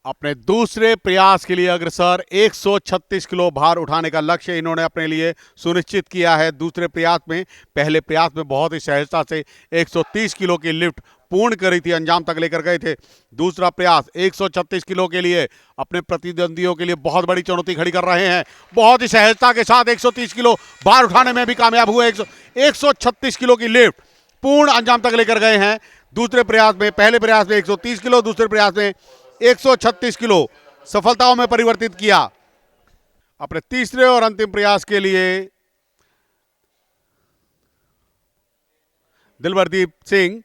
अपने दूसरे प्रयास के लिए अग्रसर 136 किलो भार उठाने का लक्ष्य इन्होंने अपने लिए सुनिश्चित किया है दूसरे प्रयास में। पहले प्रयास में बहुत ही सहजता से 130 किलो की लिफ्ट पूर्ण करी थी, अंजाम तक लेकर गए थे। दूसरा प्रयास 136 किलो के लिए अपने प्रतिद्वंदियों के लिए बहुत बड़ी चुनौती खड़ी कर रहे हैं। बहुत ही सहजता के साथ 130 किलो भार उठाने में भी कामयाब हुए। 136 किलो की लिफ्ट पूर्ण अंजाम तक लेकर गए हैं दूसरे प्रयास में। पहले प्रयास में 130 किलो, दूसरे प्रयास में 136 किलो सफलताओं में परिवर्तित किया। अपने तीसरे और अंतिम प्रयास के लिए दिलवरदीप सिंह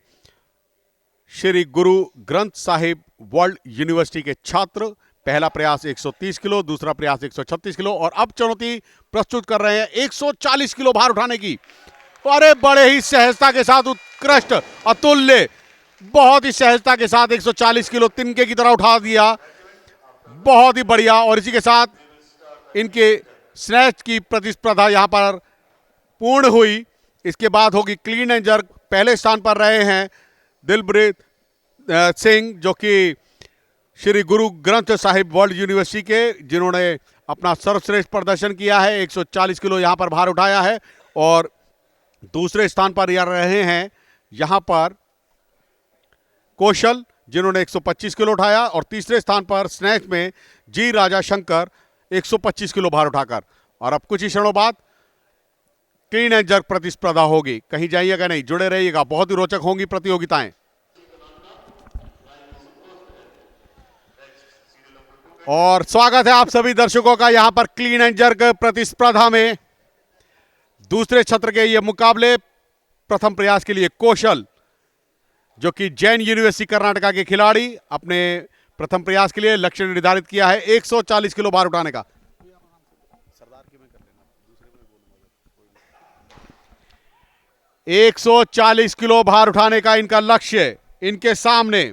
श्री गुरु ग्रंथ साहिब वर्ल्ड यूनिवर्सिटी के छात्र, पहला प्रयास 130 किलो, दूसरा प्रयास 136 किलो और अब चुनौती प्रस्तुत कर रहे हैं 140 किलो भार उठाने की। अरे बड़े ही सहजता के साथ, उत्कृष्ट, अतुल्य, बहुत ही सहजता के साथ 140 किलो तिनके की तरह उठा दिया। बहुत ही बढ़िया। और इसी के साथ इनके स्नैच की प्रतिस्पर्धा यहां पर पूर्ण हुई। इसके बाद होगी क्लीन एंड जर्क। पहले स्थान पर रहे हैं दिलवरदीप सिंह जो कि श्री गुरु ग्रंथ साहिब वर्ल्ड यूनिवर्सिटी के, जिन्होंने अपना सर्वश्रेष्ठ प्रदर्शन किया है, 140 किलो यहां पर भार उठाया है। और दूसरे स्थान पर रहे हैं यहां पर कौशल, जिन्होंने 125 किलो उठाया। और तीसरे स्थान पर स्नैच में जी राजा शंकर 125 किलो भार उठाकर। और अब कुछ ही क्षणों बाद क्लीन एंड जर्क प्रतिस्पर्धा होगी। कहीं जाइएगा नहीं, जुड़े रहिएगा, बहुत ही रोचक होंगी प्रतियोगिताएं। और स्वागत है आप सभी दर्शकों का यहां पर क्लीन एंड जर्क प्रतिस्पर्धा में। दूसरे छत्र के ये मुकाबले, प्रथम प्रयास के लिए कौशल जो कि जैन यूनिवर्सिटी कर्नाटका के खिलाड़ी, अपने प्रथम प्रयास के लिए लक्ष्य निर्धारित किया है 140 किलो भार उठाने का। 140 किलो भार उठाने का इनका लक्ष्य इनके सामने।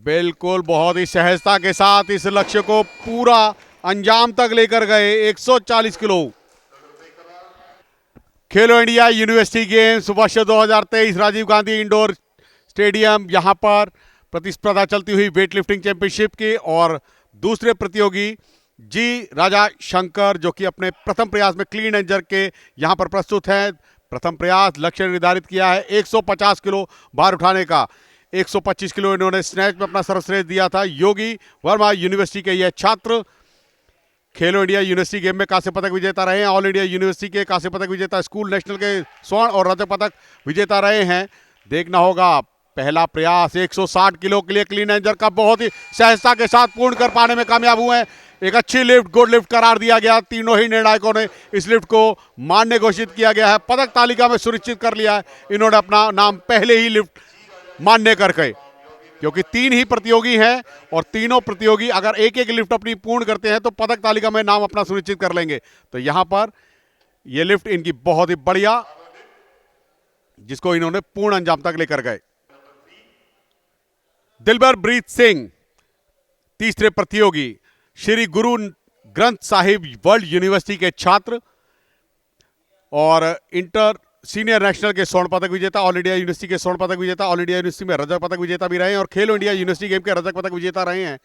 बिल्कुल बहुत ही सहजता के साथ इस लक्ष्य को पूरा अंजाम तक लेकर गए। 140 किलो। खेलो इंडिया यूनिवर्सिटी गेम्स वर्ष 2023 राजीव गांधी इंडोर स्टेडियम, यहां पर प्रतिस्पर्धा चलती हुई वेट लिफ्टिंग चैंपियनशिप की। और दूसरे प्रतियोगी जी राजा शंकर जो कि अपने प्रथम प्रयास में क्लीन एंड जर्क के यहां पर प्रस्तुत हैं। प्रथम प्रयास लक्ष्य निर्धारित किया है 150 किलो भार उठाने का। 125 किलो इन्होंने स्नैच में अपना सर्वश्रेष्ठ दिया था। योगी वर्मा यूनिवर्सिटी के यह छात्र खेलो इंडिया यूनिवर्सिटी गेम में कांस्य पदक विजेता रहे हैं। ऑल इंडिया यूनिवर्सिटी के कांस्य पदक विजेता, स्कूल नेशनल के स्वर्ण और रजत पदक विजेता रहे हैं। देखना होगा पहला प्रयास 160 किलो के लिए क्लीन एंड जर्क का बहुत ही सहजता के साथ पूर्ण कर पाने में कामयाब हुए हैं। एक अच्छी लिफ्ट, गुड लिफ्ट करार दिया गया। तीनों ही निर्णायकों ने इस लिफ्ट को मान्य घोषित किया गया है। पदक तालिका में सुनिश्चित कर लिया है इन्होंने अपना नाम पहले ही लिफ्ट मान्य करके, क्योंकि तीन ही प्रतियोगी हैं और तीनों प्रतियोगी अगर एक एक लिफ्ट अपनी पूर्ण करते हैं तो पदक तालिका में नाम अपना सुनिश्चित कर लेंगे। तो यहां पर यह लिफ्ट इनकी बहुत ही बढ़िया, जिसको इन्होंने पूर्ण अंजाम तक लेकर गए। दिलवरदीप सिंह तीसरे प्रतियोगी, श्री गुरु ग्रंथ साहिब वर्ल्ड यूनिवर्सिटी के छात्र और इंटर सीनियर नेशनल के स्वर्ण पदक विजेता, ऑल इंडिया यूनिवर्सिटी के स्वर्ण पदक विजेता, ऑल इंडिया यूनिवर्सिटी में रजत पदक विजेता भी रहे हैं और खेलो इंडिया यूनिवर्सिटी गेम के रजत पदक विजेता रहे हैं।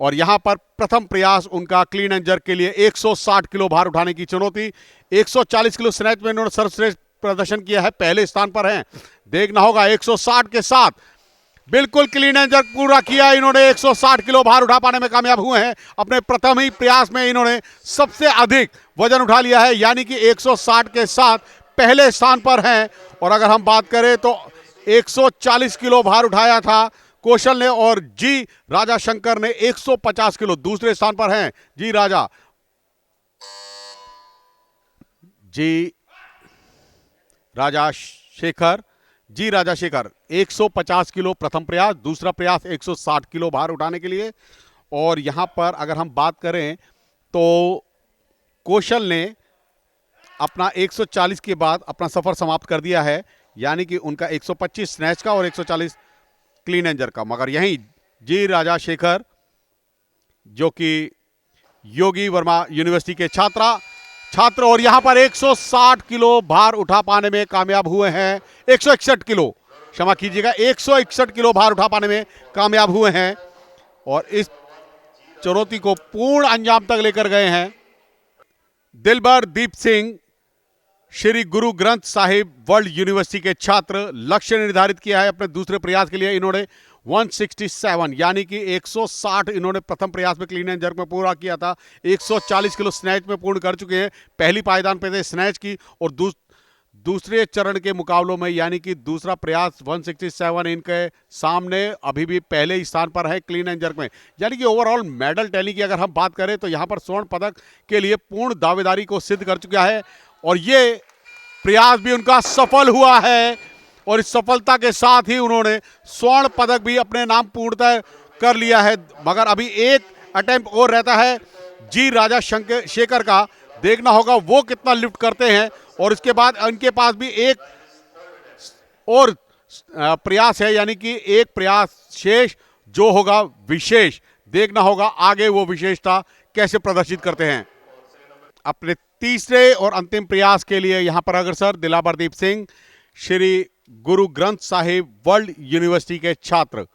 और यहां पर प्रथम प्रयास उनका क्लीन एंड जर्क के लिए 160 किलो भार उठाने की चुनौती। 140 किलो स्नैच में इन्होंने सर्वश्रेष्ठ प्रदर्शन किया है, पहले स्थान पर हैं। देखना होगा 160 के साथ बिल्कुल क्लीन एंड जर्क पूरा किया इन्होंने। 160 किलो भार उठा पाने में कामयाब हुए हैं। अपने प्रथम ही प्रयास में इन्होंने सबसे अधिक वजन उठा लिया है, यानी कि 160 के साथ पहले स्थान पर हैं। और अगर हम बात करें तो 140 किलो भार उठाया था कौशल ने, और जी राजा शंकर ने 150 किलो दूसरे स्थान पर हैं। जी राजा शेखर 150 किलो प्रथम प्रयास, दूसरा प्रयास 160 किलो भार उठाने के लिए। और यहां पर अगर हम बात करें तो कौशल ने अपना 140 के बाद अपना सफर समाप्त कर दिया है, यानी कि उनका 125 स्नैच का और 140 क्लीन एंड जर्क का। मगर यहीं जी राजा शेखर जो कि योगी वर्मा यूनिवर्सिटी के छात्र और यहां पर 160 किलो भार उठा पाने में कामयाब हुए हैं। 161 किलो, क्षमा कीजिएगा, 161 किलो भार उठा पाने में कामयाब हुए हैं और इस चुनौती को पूर्ण अंजाम तक लेकर गए हैं। दिलबर दीप सिंह श्री गुरु ग्रंथ साहिब वर्ल्ड यूनिवर्सिटी के छात्र, लक्ष्य निर्धारित किया है अपने दूसरे प्रयास के लिए। इन्होंने 167 यानी कि 160 इन्होंने प्रथम प्रयास में क्लीन एंड जर्क में पूरा किया था। 140 किलो स्नैच में पूर्ण कर चुके हैं। पहली पायदान पे थे स्नैच की, और दूसरे चरण के मुकाबलों में यानी कि दूसरा प्रयास 167 इनके सामने अभी भी पहले स्थान पर है क्लीन एंड जर्क में। यानी कि ओवरऑल मेडल टैली की अगर हम बात करें तो यहां पर स्वर्ण पदक के लिए पूर्ण दावेदारी को सिद्ध कर चुका है और ये प्रयास भी उनका सफल हुआ है। और इस सफलता के साथ ही उन्होंने स्वर्ण पदक भी अपने नाम पूर्णतः कर लिया है। मगर अभी एक अटेम्प्ट और रहता है जी राजा शेखर का, देखना होगा वो कितना लिफ्ट करते हैं। और इसके बाद उनके पास भी एक और प्रयास है, यानी कि एक प्रयास शेष जो होगा विशेष। देखना होगा आगे वो विशेषता कैसे प्रदर्शित करते हैं। अपने तीसरे और अंतिम प्रयास के लिए यहां पर अग्रसर दिलावरदीप सिंह श्री गुरु ग्रंथ साहिब वर्ल्ड यूनिवर्सिटी के छात्र,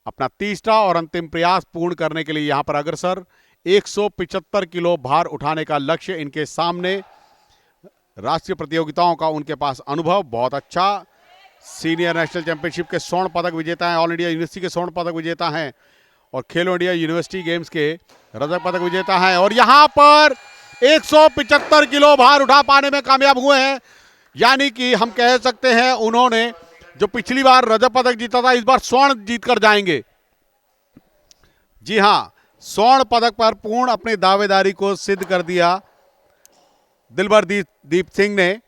अपना तीसरा और अंतिम प्रयास पूर्ण करने के लिए यहां पर अग्रसर। 175 किलो भार उठाने का लक्ष्य इनके सामने। राष्ट्रीय प्रतियोगिताओं का उनके पास अनुभव बहुत अच्छा। सीनियर नेशनल चैंपियनशिप के स्वर्ण पदक विजेता हैं, ऑल इंडिया यूनिवर्सिटी के स्वर्ण पदक विजेता हैं और खेलो इंडिया यूनिवर्सिटी गेम्स के रजत पदक विजेता हैं। और यहां पर 175 किलो भार उठा पाने में कामयाब हुए हैं, यानी कि हम कह सकते हैं उन्होंने जो पिछली बार रजत पदक जीता था इस बार स्वर्ण जीत कर जाएंगे। जी हां, स्वर्ण पदक पर पूर्ण अपनी दावेदारी को सिद्ध कर दिया दिलबर दीप सिंह ने।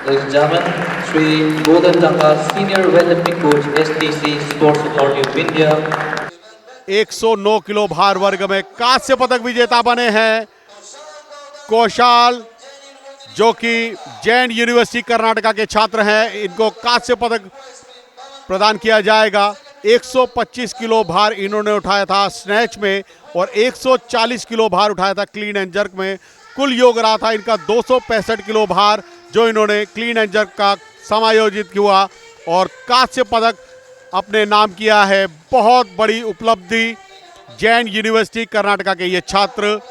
Ladies and gentlemen, Sri Godan Taka, Senior Weightlifting Coach, STC Sports Authority of India. 109 kilo भार वर्ग में कांस्य पदक विजेता बने हैं कौशल, जो कि जैन यूनिवर्सिटी कर्नाटका के छात्र हैं। इनको कांस्य पदक प्रदान किया जाएगा। 125 किलो भार इन्होंने उठाया था स्नैच में और 140 किलो भार उठाया था क्लीन एंड जर्क में। कुल योग रहा था इनका 265 किलो भार, जो इन्होंने क्लीन एंड जर्क का समायोजित हुआ और कांस्य पदक अपने नाम किया है। बहुत बड़ी उपलब्धि जैन यूनिवर्सिटी कर्नाटका के ये छात्र।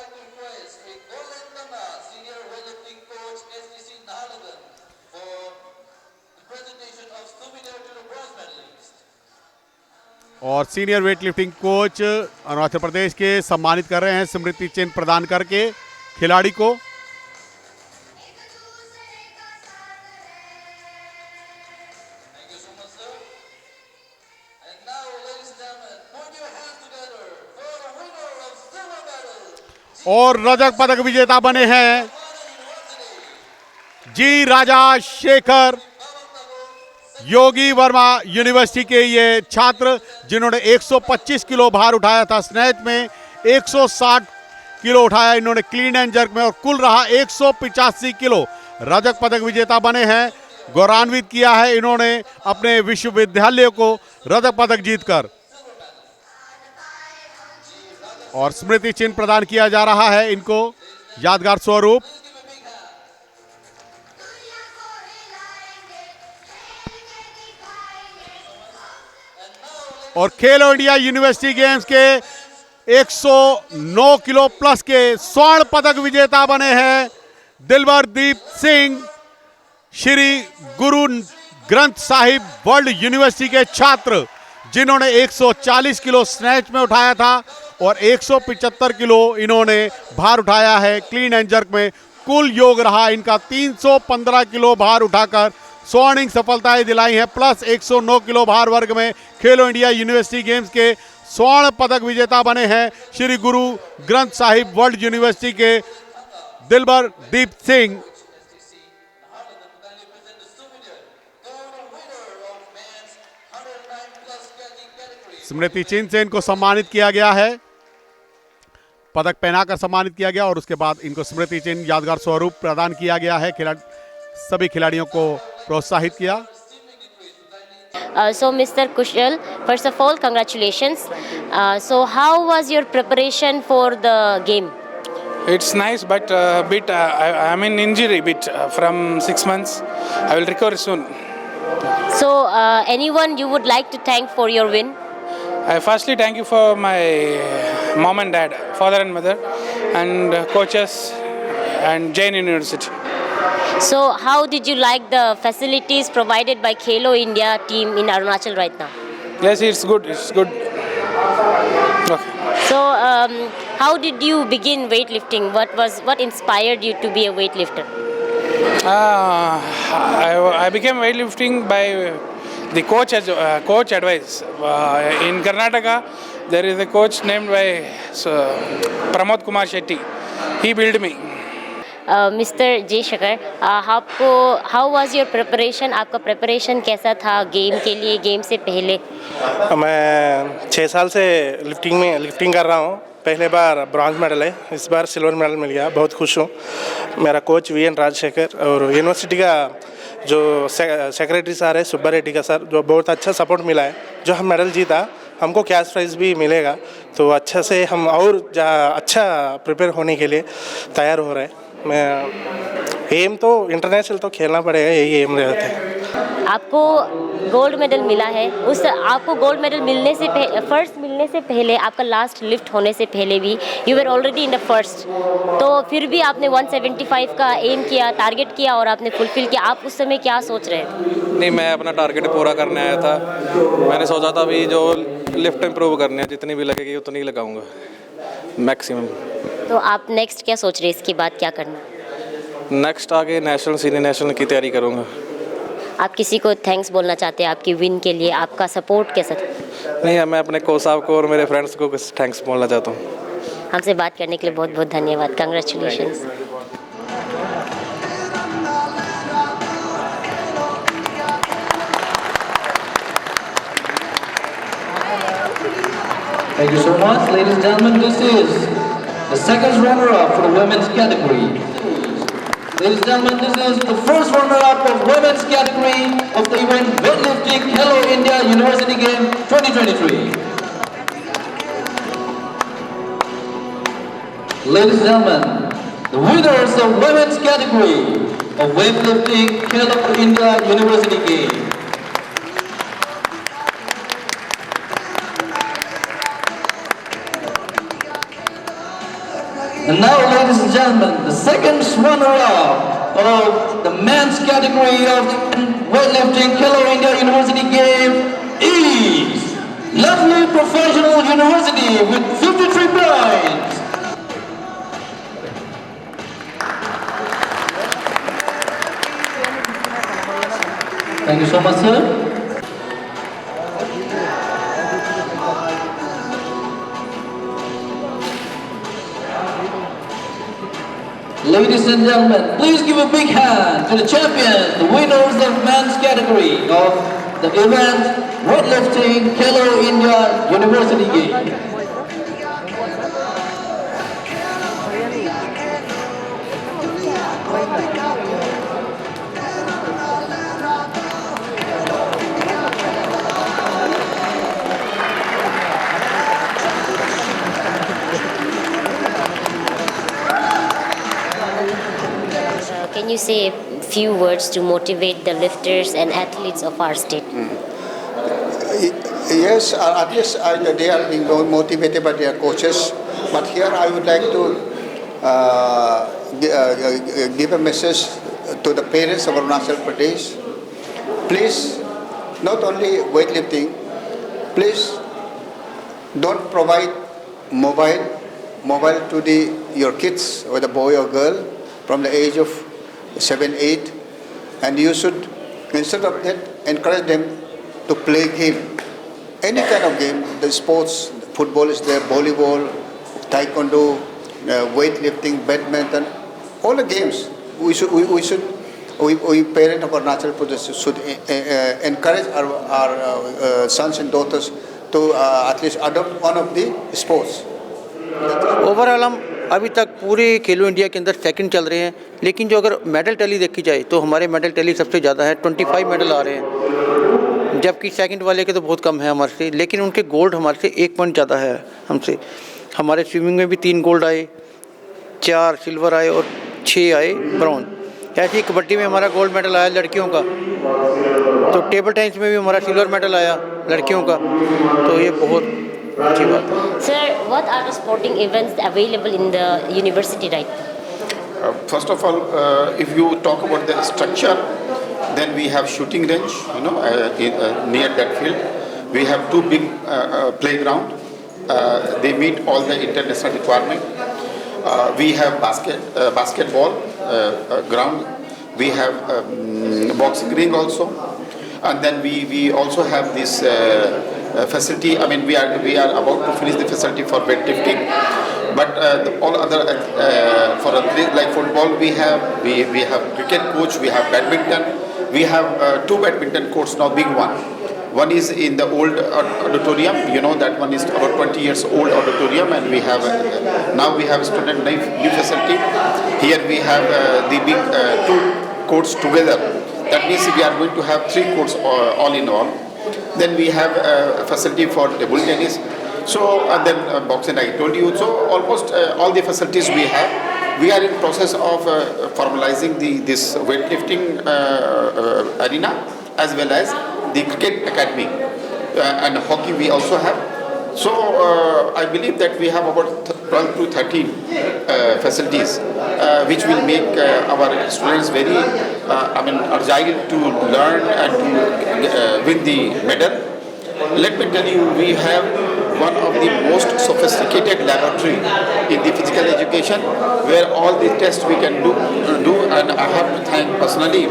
और senior weight lifting coach Arunachal Pradesh के सम्मानित कर रहे हैं स्मृति चिन्ह प्रदान करके खिलाड़ी को। और रजत पदक विजेता बने हैं जी राजा शेखर, योगी वर्मा यूनिवर्सिटी के ये छात्र, जिन्होंने 125 किलो भार उठाया था स्नैच में, 160 किलो उठाया इन्होंने क्लीन एंड जर्क में और कुल रहा 185 किलो। रजत पदक विजेता बने हैं। गौरवान्वित किया है इन्होंने अपने विश्वविद्यालय को रजत पदक जीतकर। और स्मृति चिन्ह प्रदान किया जा रहा है इनको यादगार स्वरूप। और खेलो इंडिया यूनिवर्सिटी गेम्स के 109 किलो प्लस के स्वर्ण पदक विजेता बने हैं दिलबरदीप सिंह, श्री गुरु ग्रंथ साहिब वर्ल्ड यूनिवर्सिटी के छात्र, जिन्होंने 140 किलो स्नैच में उठाया था और 175 किलो इन्होंने भार उठाया है क्लीन एंड जर्क में। कुल योग रहा इनका 315 किलो भार उठाकर स्वर्णिम सफलताएं दिलाई हैं, प्लस 109 किलो भार वर्ग में खेलो इंडिया यूनिवर्सिटी गेम्स के स्वर्ण पदक विजेता बने हैं श्री गुरु ग्रंथ साहिब वर्ल्ड यूनिवर्सिटी के दिलबरदीप सिंह। स्मृति चिन्ह से इनको सम्मानित किया गया है, पदक पहनाकर सम्मानित किया गया और उसके बाद इनको स्मृति चिन्ह यादगार स्वरूप प्रदान किया गया है। सभी खिलाड़ियों को प्रोत्साहित किया। So Mr. Kushal, first of all, congratulations. So how was your preparation for the game? It's nice, but I'm in injury bit from 6 months. I will recover soon. So anyone you would like to thank for your win? I firstly thank you for my mom and dad, father and mother, and coaches and Jain University. So how did you like the facilities provided by Khelo India team in Arunachal right now? Yes, it's good. It's good. Okay. So how did you begin weightlifting? What inspired you to be a weightlifter? I became weightlifting by the coach advice. In Karnataka, there is a coach named by Pramod Kumar Shetty. He built me. Mr. J. Shakar, how was your preparation? आपका preparation कैसा था गेम के लिए, गेम से पहले? मैं 6 साल से लिफ्टिंग कर रहा हूँ। पहले बार ब्रॉन्ज मेडल है, इस बार सिल्वर मेडल मिल गया, बहुत खुश हूँ। मेरा कोच VN राजशेखर और यूनिवर्सिटी का जो सेक्रेटरी सर है सुब्बा रेड्डी का सर, जो बहुत अच्छा सपोर्ट मिला है। जो हम मेडल जीता, हमको कैश प्राइज़ भी मिलेगा, तो अच्छा से हम और अच्छा प्रिपेयर होने के लिए तैयार हो रहे हैं। मैं एम तो इंटरनेशनल तो खेलना पड़ेगा, यही एम रहता है। आपको गोल्ड मेडल मिला है, आपको गोल्ड मेडल मिलने से फर्स्ट मिलने से पहले, आपका लास्ट लिफ्ट होने से पहले भी you were already in the first, तो फिर भी आपने 175 का एम किया, टारगेट किया और आपने फुलफिल किया। आप उस समय क्या सोच रहे थे? नहीं, मैं अपना टारगेट पूरा करने आया था। मैंने सोचा था भी जो लिफ्ट इम्प्रूव करनी है, जितनी भी लगेगी उतनी ही लगाऊंगा मैक्सिमम। तो आप नेक्स्ट क्या सोच रहे हैं, इसके बाद क्या करना? नेक्स्ट आगे नेशनल सीनियर नेशनल की तैयारी करूंगा। आप किसी को थैंक्स बोलना चाहते हैं आपकी विन के लिए? आपका सपोर्ट कैसा था? नहीं, मैं अपने कोच साहब को और मेरे फ्रेंड्स को कुछ थैंक्स बोलना चाहता हूँ। हमसे बात करने के लिए बहुत बहुत धन्यवाद। Congratulations. Thank you so much, ladies and gentlemen. This is the second runner-up for the women's category. Ladies and gentlemen, this is the first runner-up of women's category of the event Weightlifting Hello India University Game 2023. Ladies and gentlemen, the winners of women's category of Weightlifting Hello India University Game. And now, ladies and gentlemen, the second runner-up of the men's category of the weightlifting Hello India University Game is Lovely Professional University with 53 points. Thank you so much, sir. Ladies and gentlemen, please give a big hand to the champions, the winners of men's category of the event Weightlifting Hello India University Game. Can you say a few words to motivate the lifters and athletes of our state? Yes, at least they are being motivated by their coaches. But here I would like to give a message to the parents of Arunachal Pradesh. Please, not only weightlifting, please don't provide mobile to your kids, whether boy or girl, from the age of 7, 8, and you should, instead of that, encourage them to play game. Any kind of game, the sports, football is there, volleyball, taekwondo, weightlifting, badminton, all the games. We parents of our natural producers should encourage our sons and daughters to at least adopt one of the sports. Overall हम अभी तक पूरे खेलो इंडिया के अंदर सेकंड चल रहे हैं, लेकिन जो अगर मेडल टैली देखी जाए तो हमारे मेडल टैली सबसे ज़्यादा है, 25 मेडल आ रहे हैं, जबकि सेकंड वाले के तो बहुत कम है हमारे से, लेकिन उनके गोल्ड हमारे से 1 पॉइंट ज़्यादा है हमसे। हमारे स्विमिंग में भी 3 गोल्ड आए, 4 सिल्वर आए और 6 आए ब्रॉन्ज। ऐसे ही कबड्डी में हमारा गोल्ड मेडल आया लड़कियों का, तो टेबल टेनिस में भी हमारा सिल्वर मेडल आया लड़कियों का, तो ये बहुत अच्छी बात है। Sir, what are the sporting events available in the university right now? First of all, if you talk about the structure, then we have shooting range, near that field. We have 2 big playground. They meet all the international requirement. We have basketball ground. We have boxing ring also, and then we also have this facility. I mean, we are about to finish the facility for weightlifting, but all other for like football we have cricket coach, we have badminton, we have 2 badminton courts now, big one. One is in the old auditorium, that one is about 20 years old auditorium, and we have now we have student new facility. Here we have the big 2 courts together. That means we are going to have 3 courts all in all. Then we have a facility for table tennis. So and then boxing, I told you. So almost all the facilities we have. We are in process of formalizing this weightlifting arena, as well as the cricket academy, and hockey we also have. So I believe that we have about 12 to 13 facilities, which will make our students very agile to learn and to win the medal. Let me tell you, we have one of the most sophisticated laboratory in the physical education, where all the tests we can do, and I have to thank personally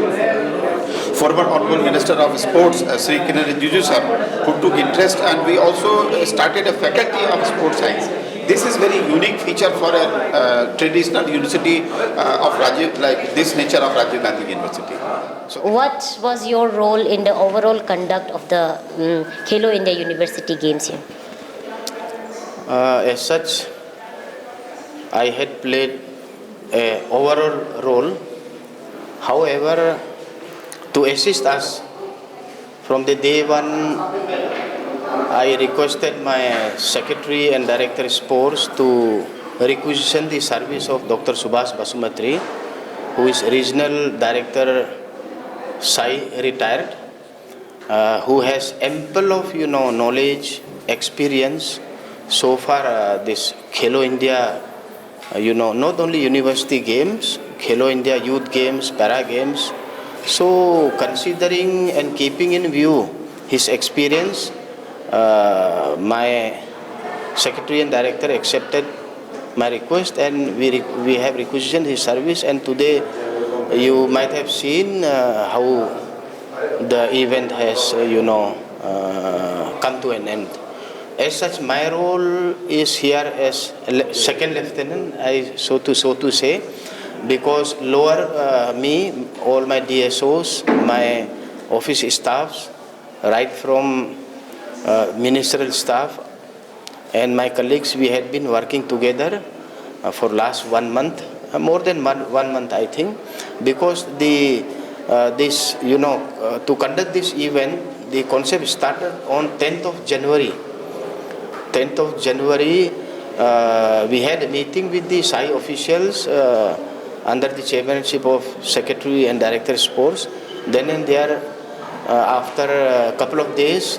former Honorable Minister of Sports, Sri Kiran Rijiju sir, who took interest, and we also started a faculty of sports science. This is very unique feature for a traditional university of like this nature of Rajiv Gandhi University. So, what was your role in the overall conduct of the Khelo India University Games here? As such, I had played an overall role. However, to assist us from the day one, I requested my Secretary and Director of Sports to requisition the service of Dr. Subhash Basumatri, who is Regional Director Sai, retired, who has ample of knowledge, experience. So far, this Khelo India, not only university games, Khelo India Youth Games, Para Games. So, considering and keeping in view his experience, my Secretary and Director accepted my request, and we have requisitioned his service. And today, you might have seen how the event has, come to an end. As such, my role is here as second lieutenant, so to say, because lower me, all my DSOs, my office staffs, right from ministerial staff and my colleagues, we had been working together for last 1 month, more than 1 month I think, because to conduct this event, the concept started on 10th of January. 10th of January, we had a meeting with the SAI officials under the chairmanship of Secretary and Director of Sports. Then and there, after a couple of days,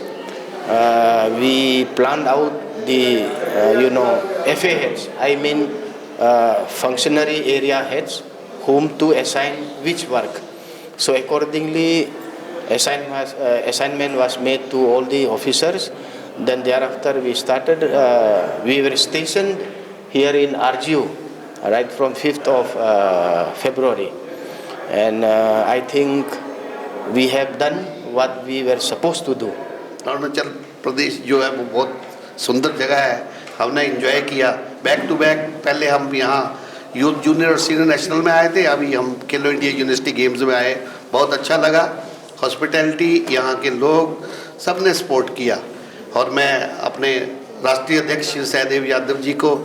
we planned out the FA heads, I mean functionary area heads, whom to assign which work. So accordingly, assignment was made to all the officers. Then thereafter we started, we were stationed here in RGU, right from 5th of February. And I think we have done what we were supposed to do. Arunachal Pradesh जो है वो बहुत सुंदर जगह है, हमने एंजॉय किया बैक टू बैक। पहले हम यहाँ यूथ जूनियर और सीनियर नेशनल में आए थे, अभी हम खेलो इंडिया यूनिवर्सिटी गेम्स में आए, बहुत अच्छा लगा। हॉस्पिटैलिटी, यहाँ के लोग सब ने सपोर्ट किया और मैं अपने राष्ट्रीय अध्यक्ष श्री सहदेव यादव जी को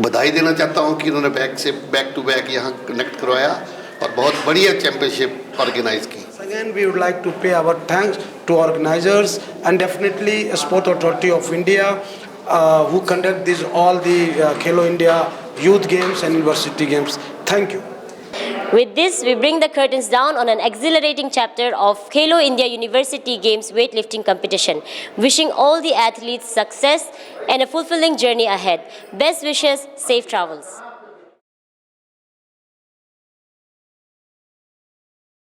बधाई देना चाहता हूँ कि उन्होंने बैक टू बैक यहाँ कनेक्ट करवाया और बहुत बढ़िया चैंपियनशिप ऑर्गेनाइज की। Again, we would like to pay our thanks to organizers and definitely Sport Authority of India who conduct all the Khelo India Youth Games and University Games. Thank you. With this, we bring the curtains down on an exhilarating chapter of Khelo India University Games weightlifting competition. Wishing all the athletes success and a fulfilling journey ahead. Best wishes, safe travels.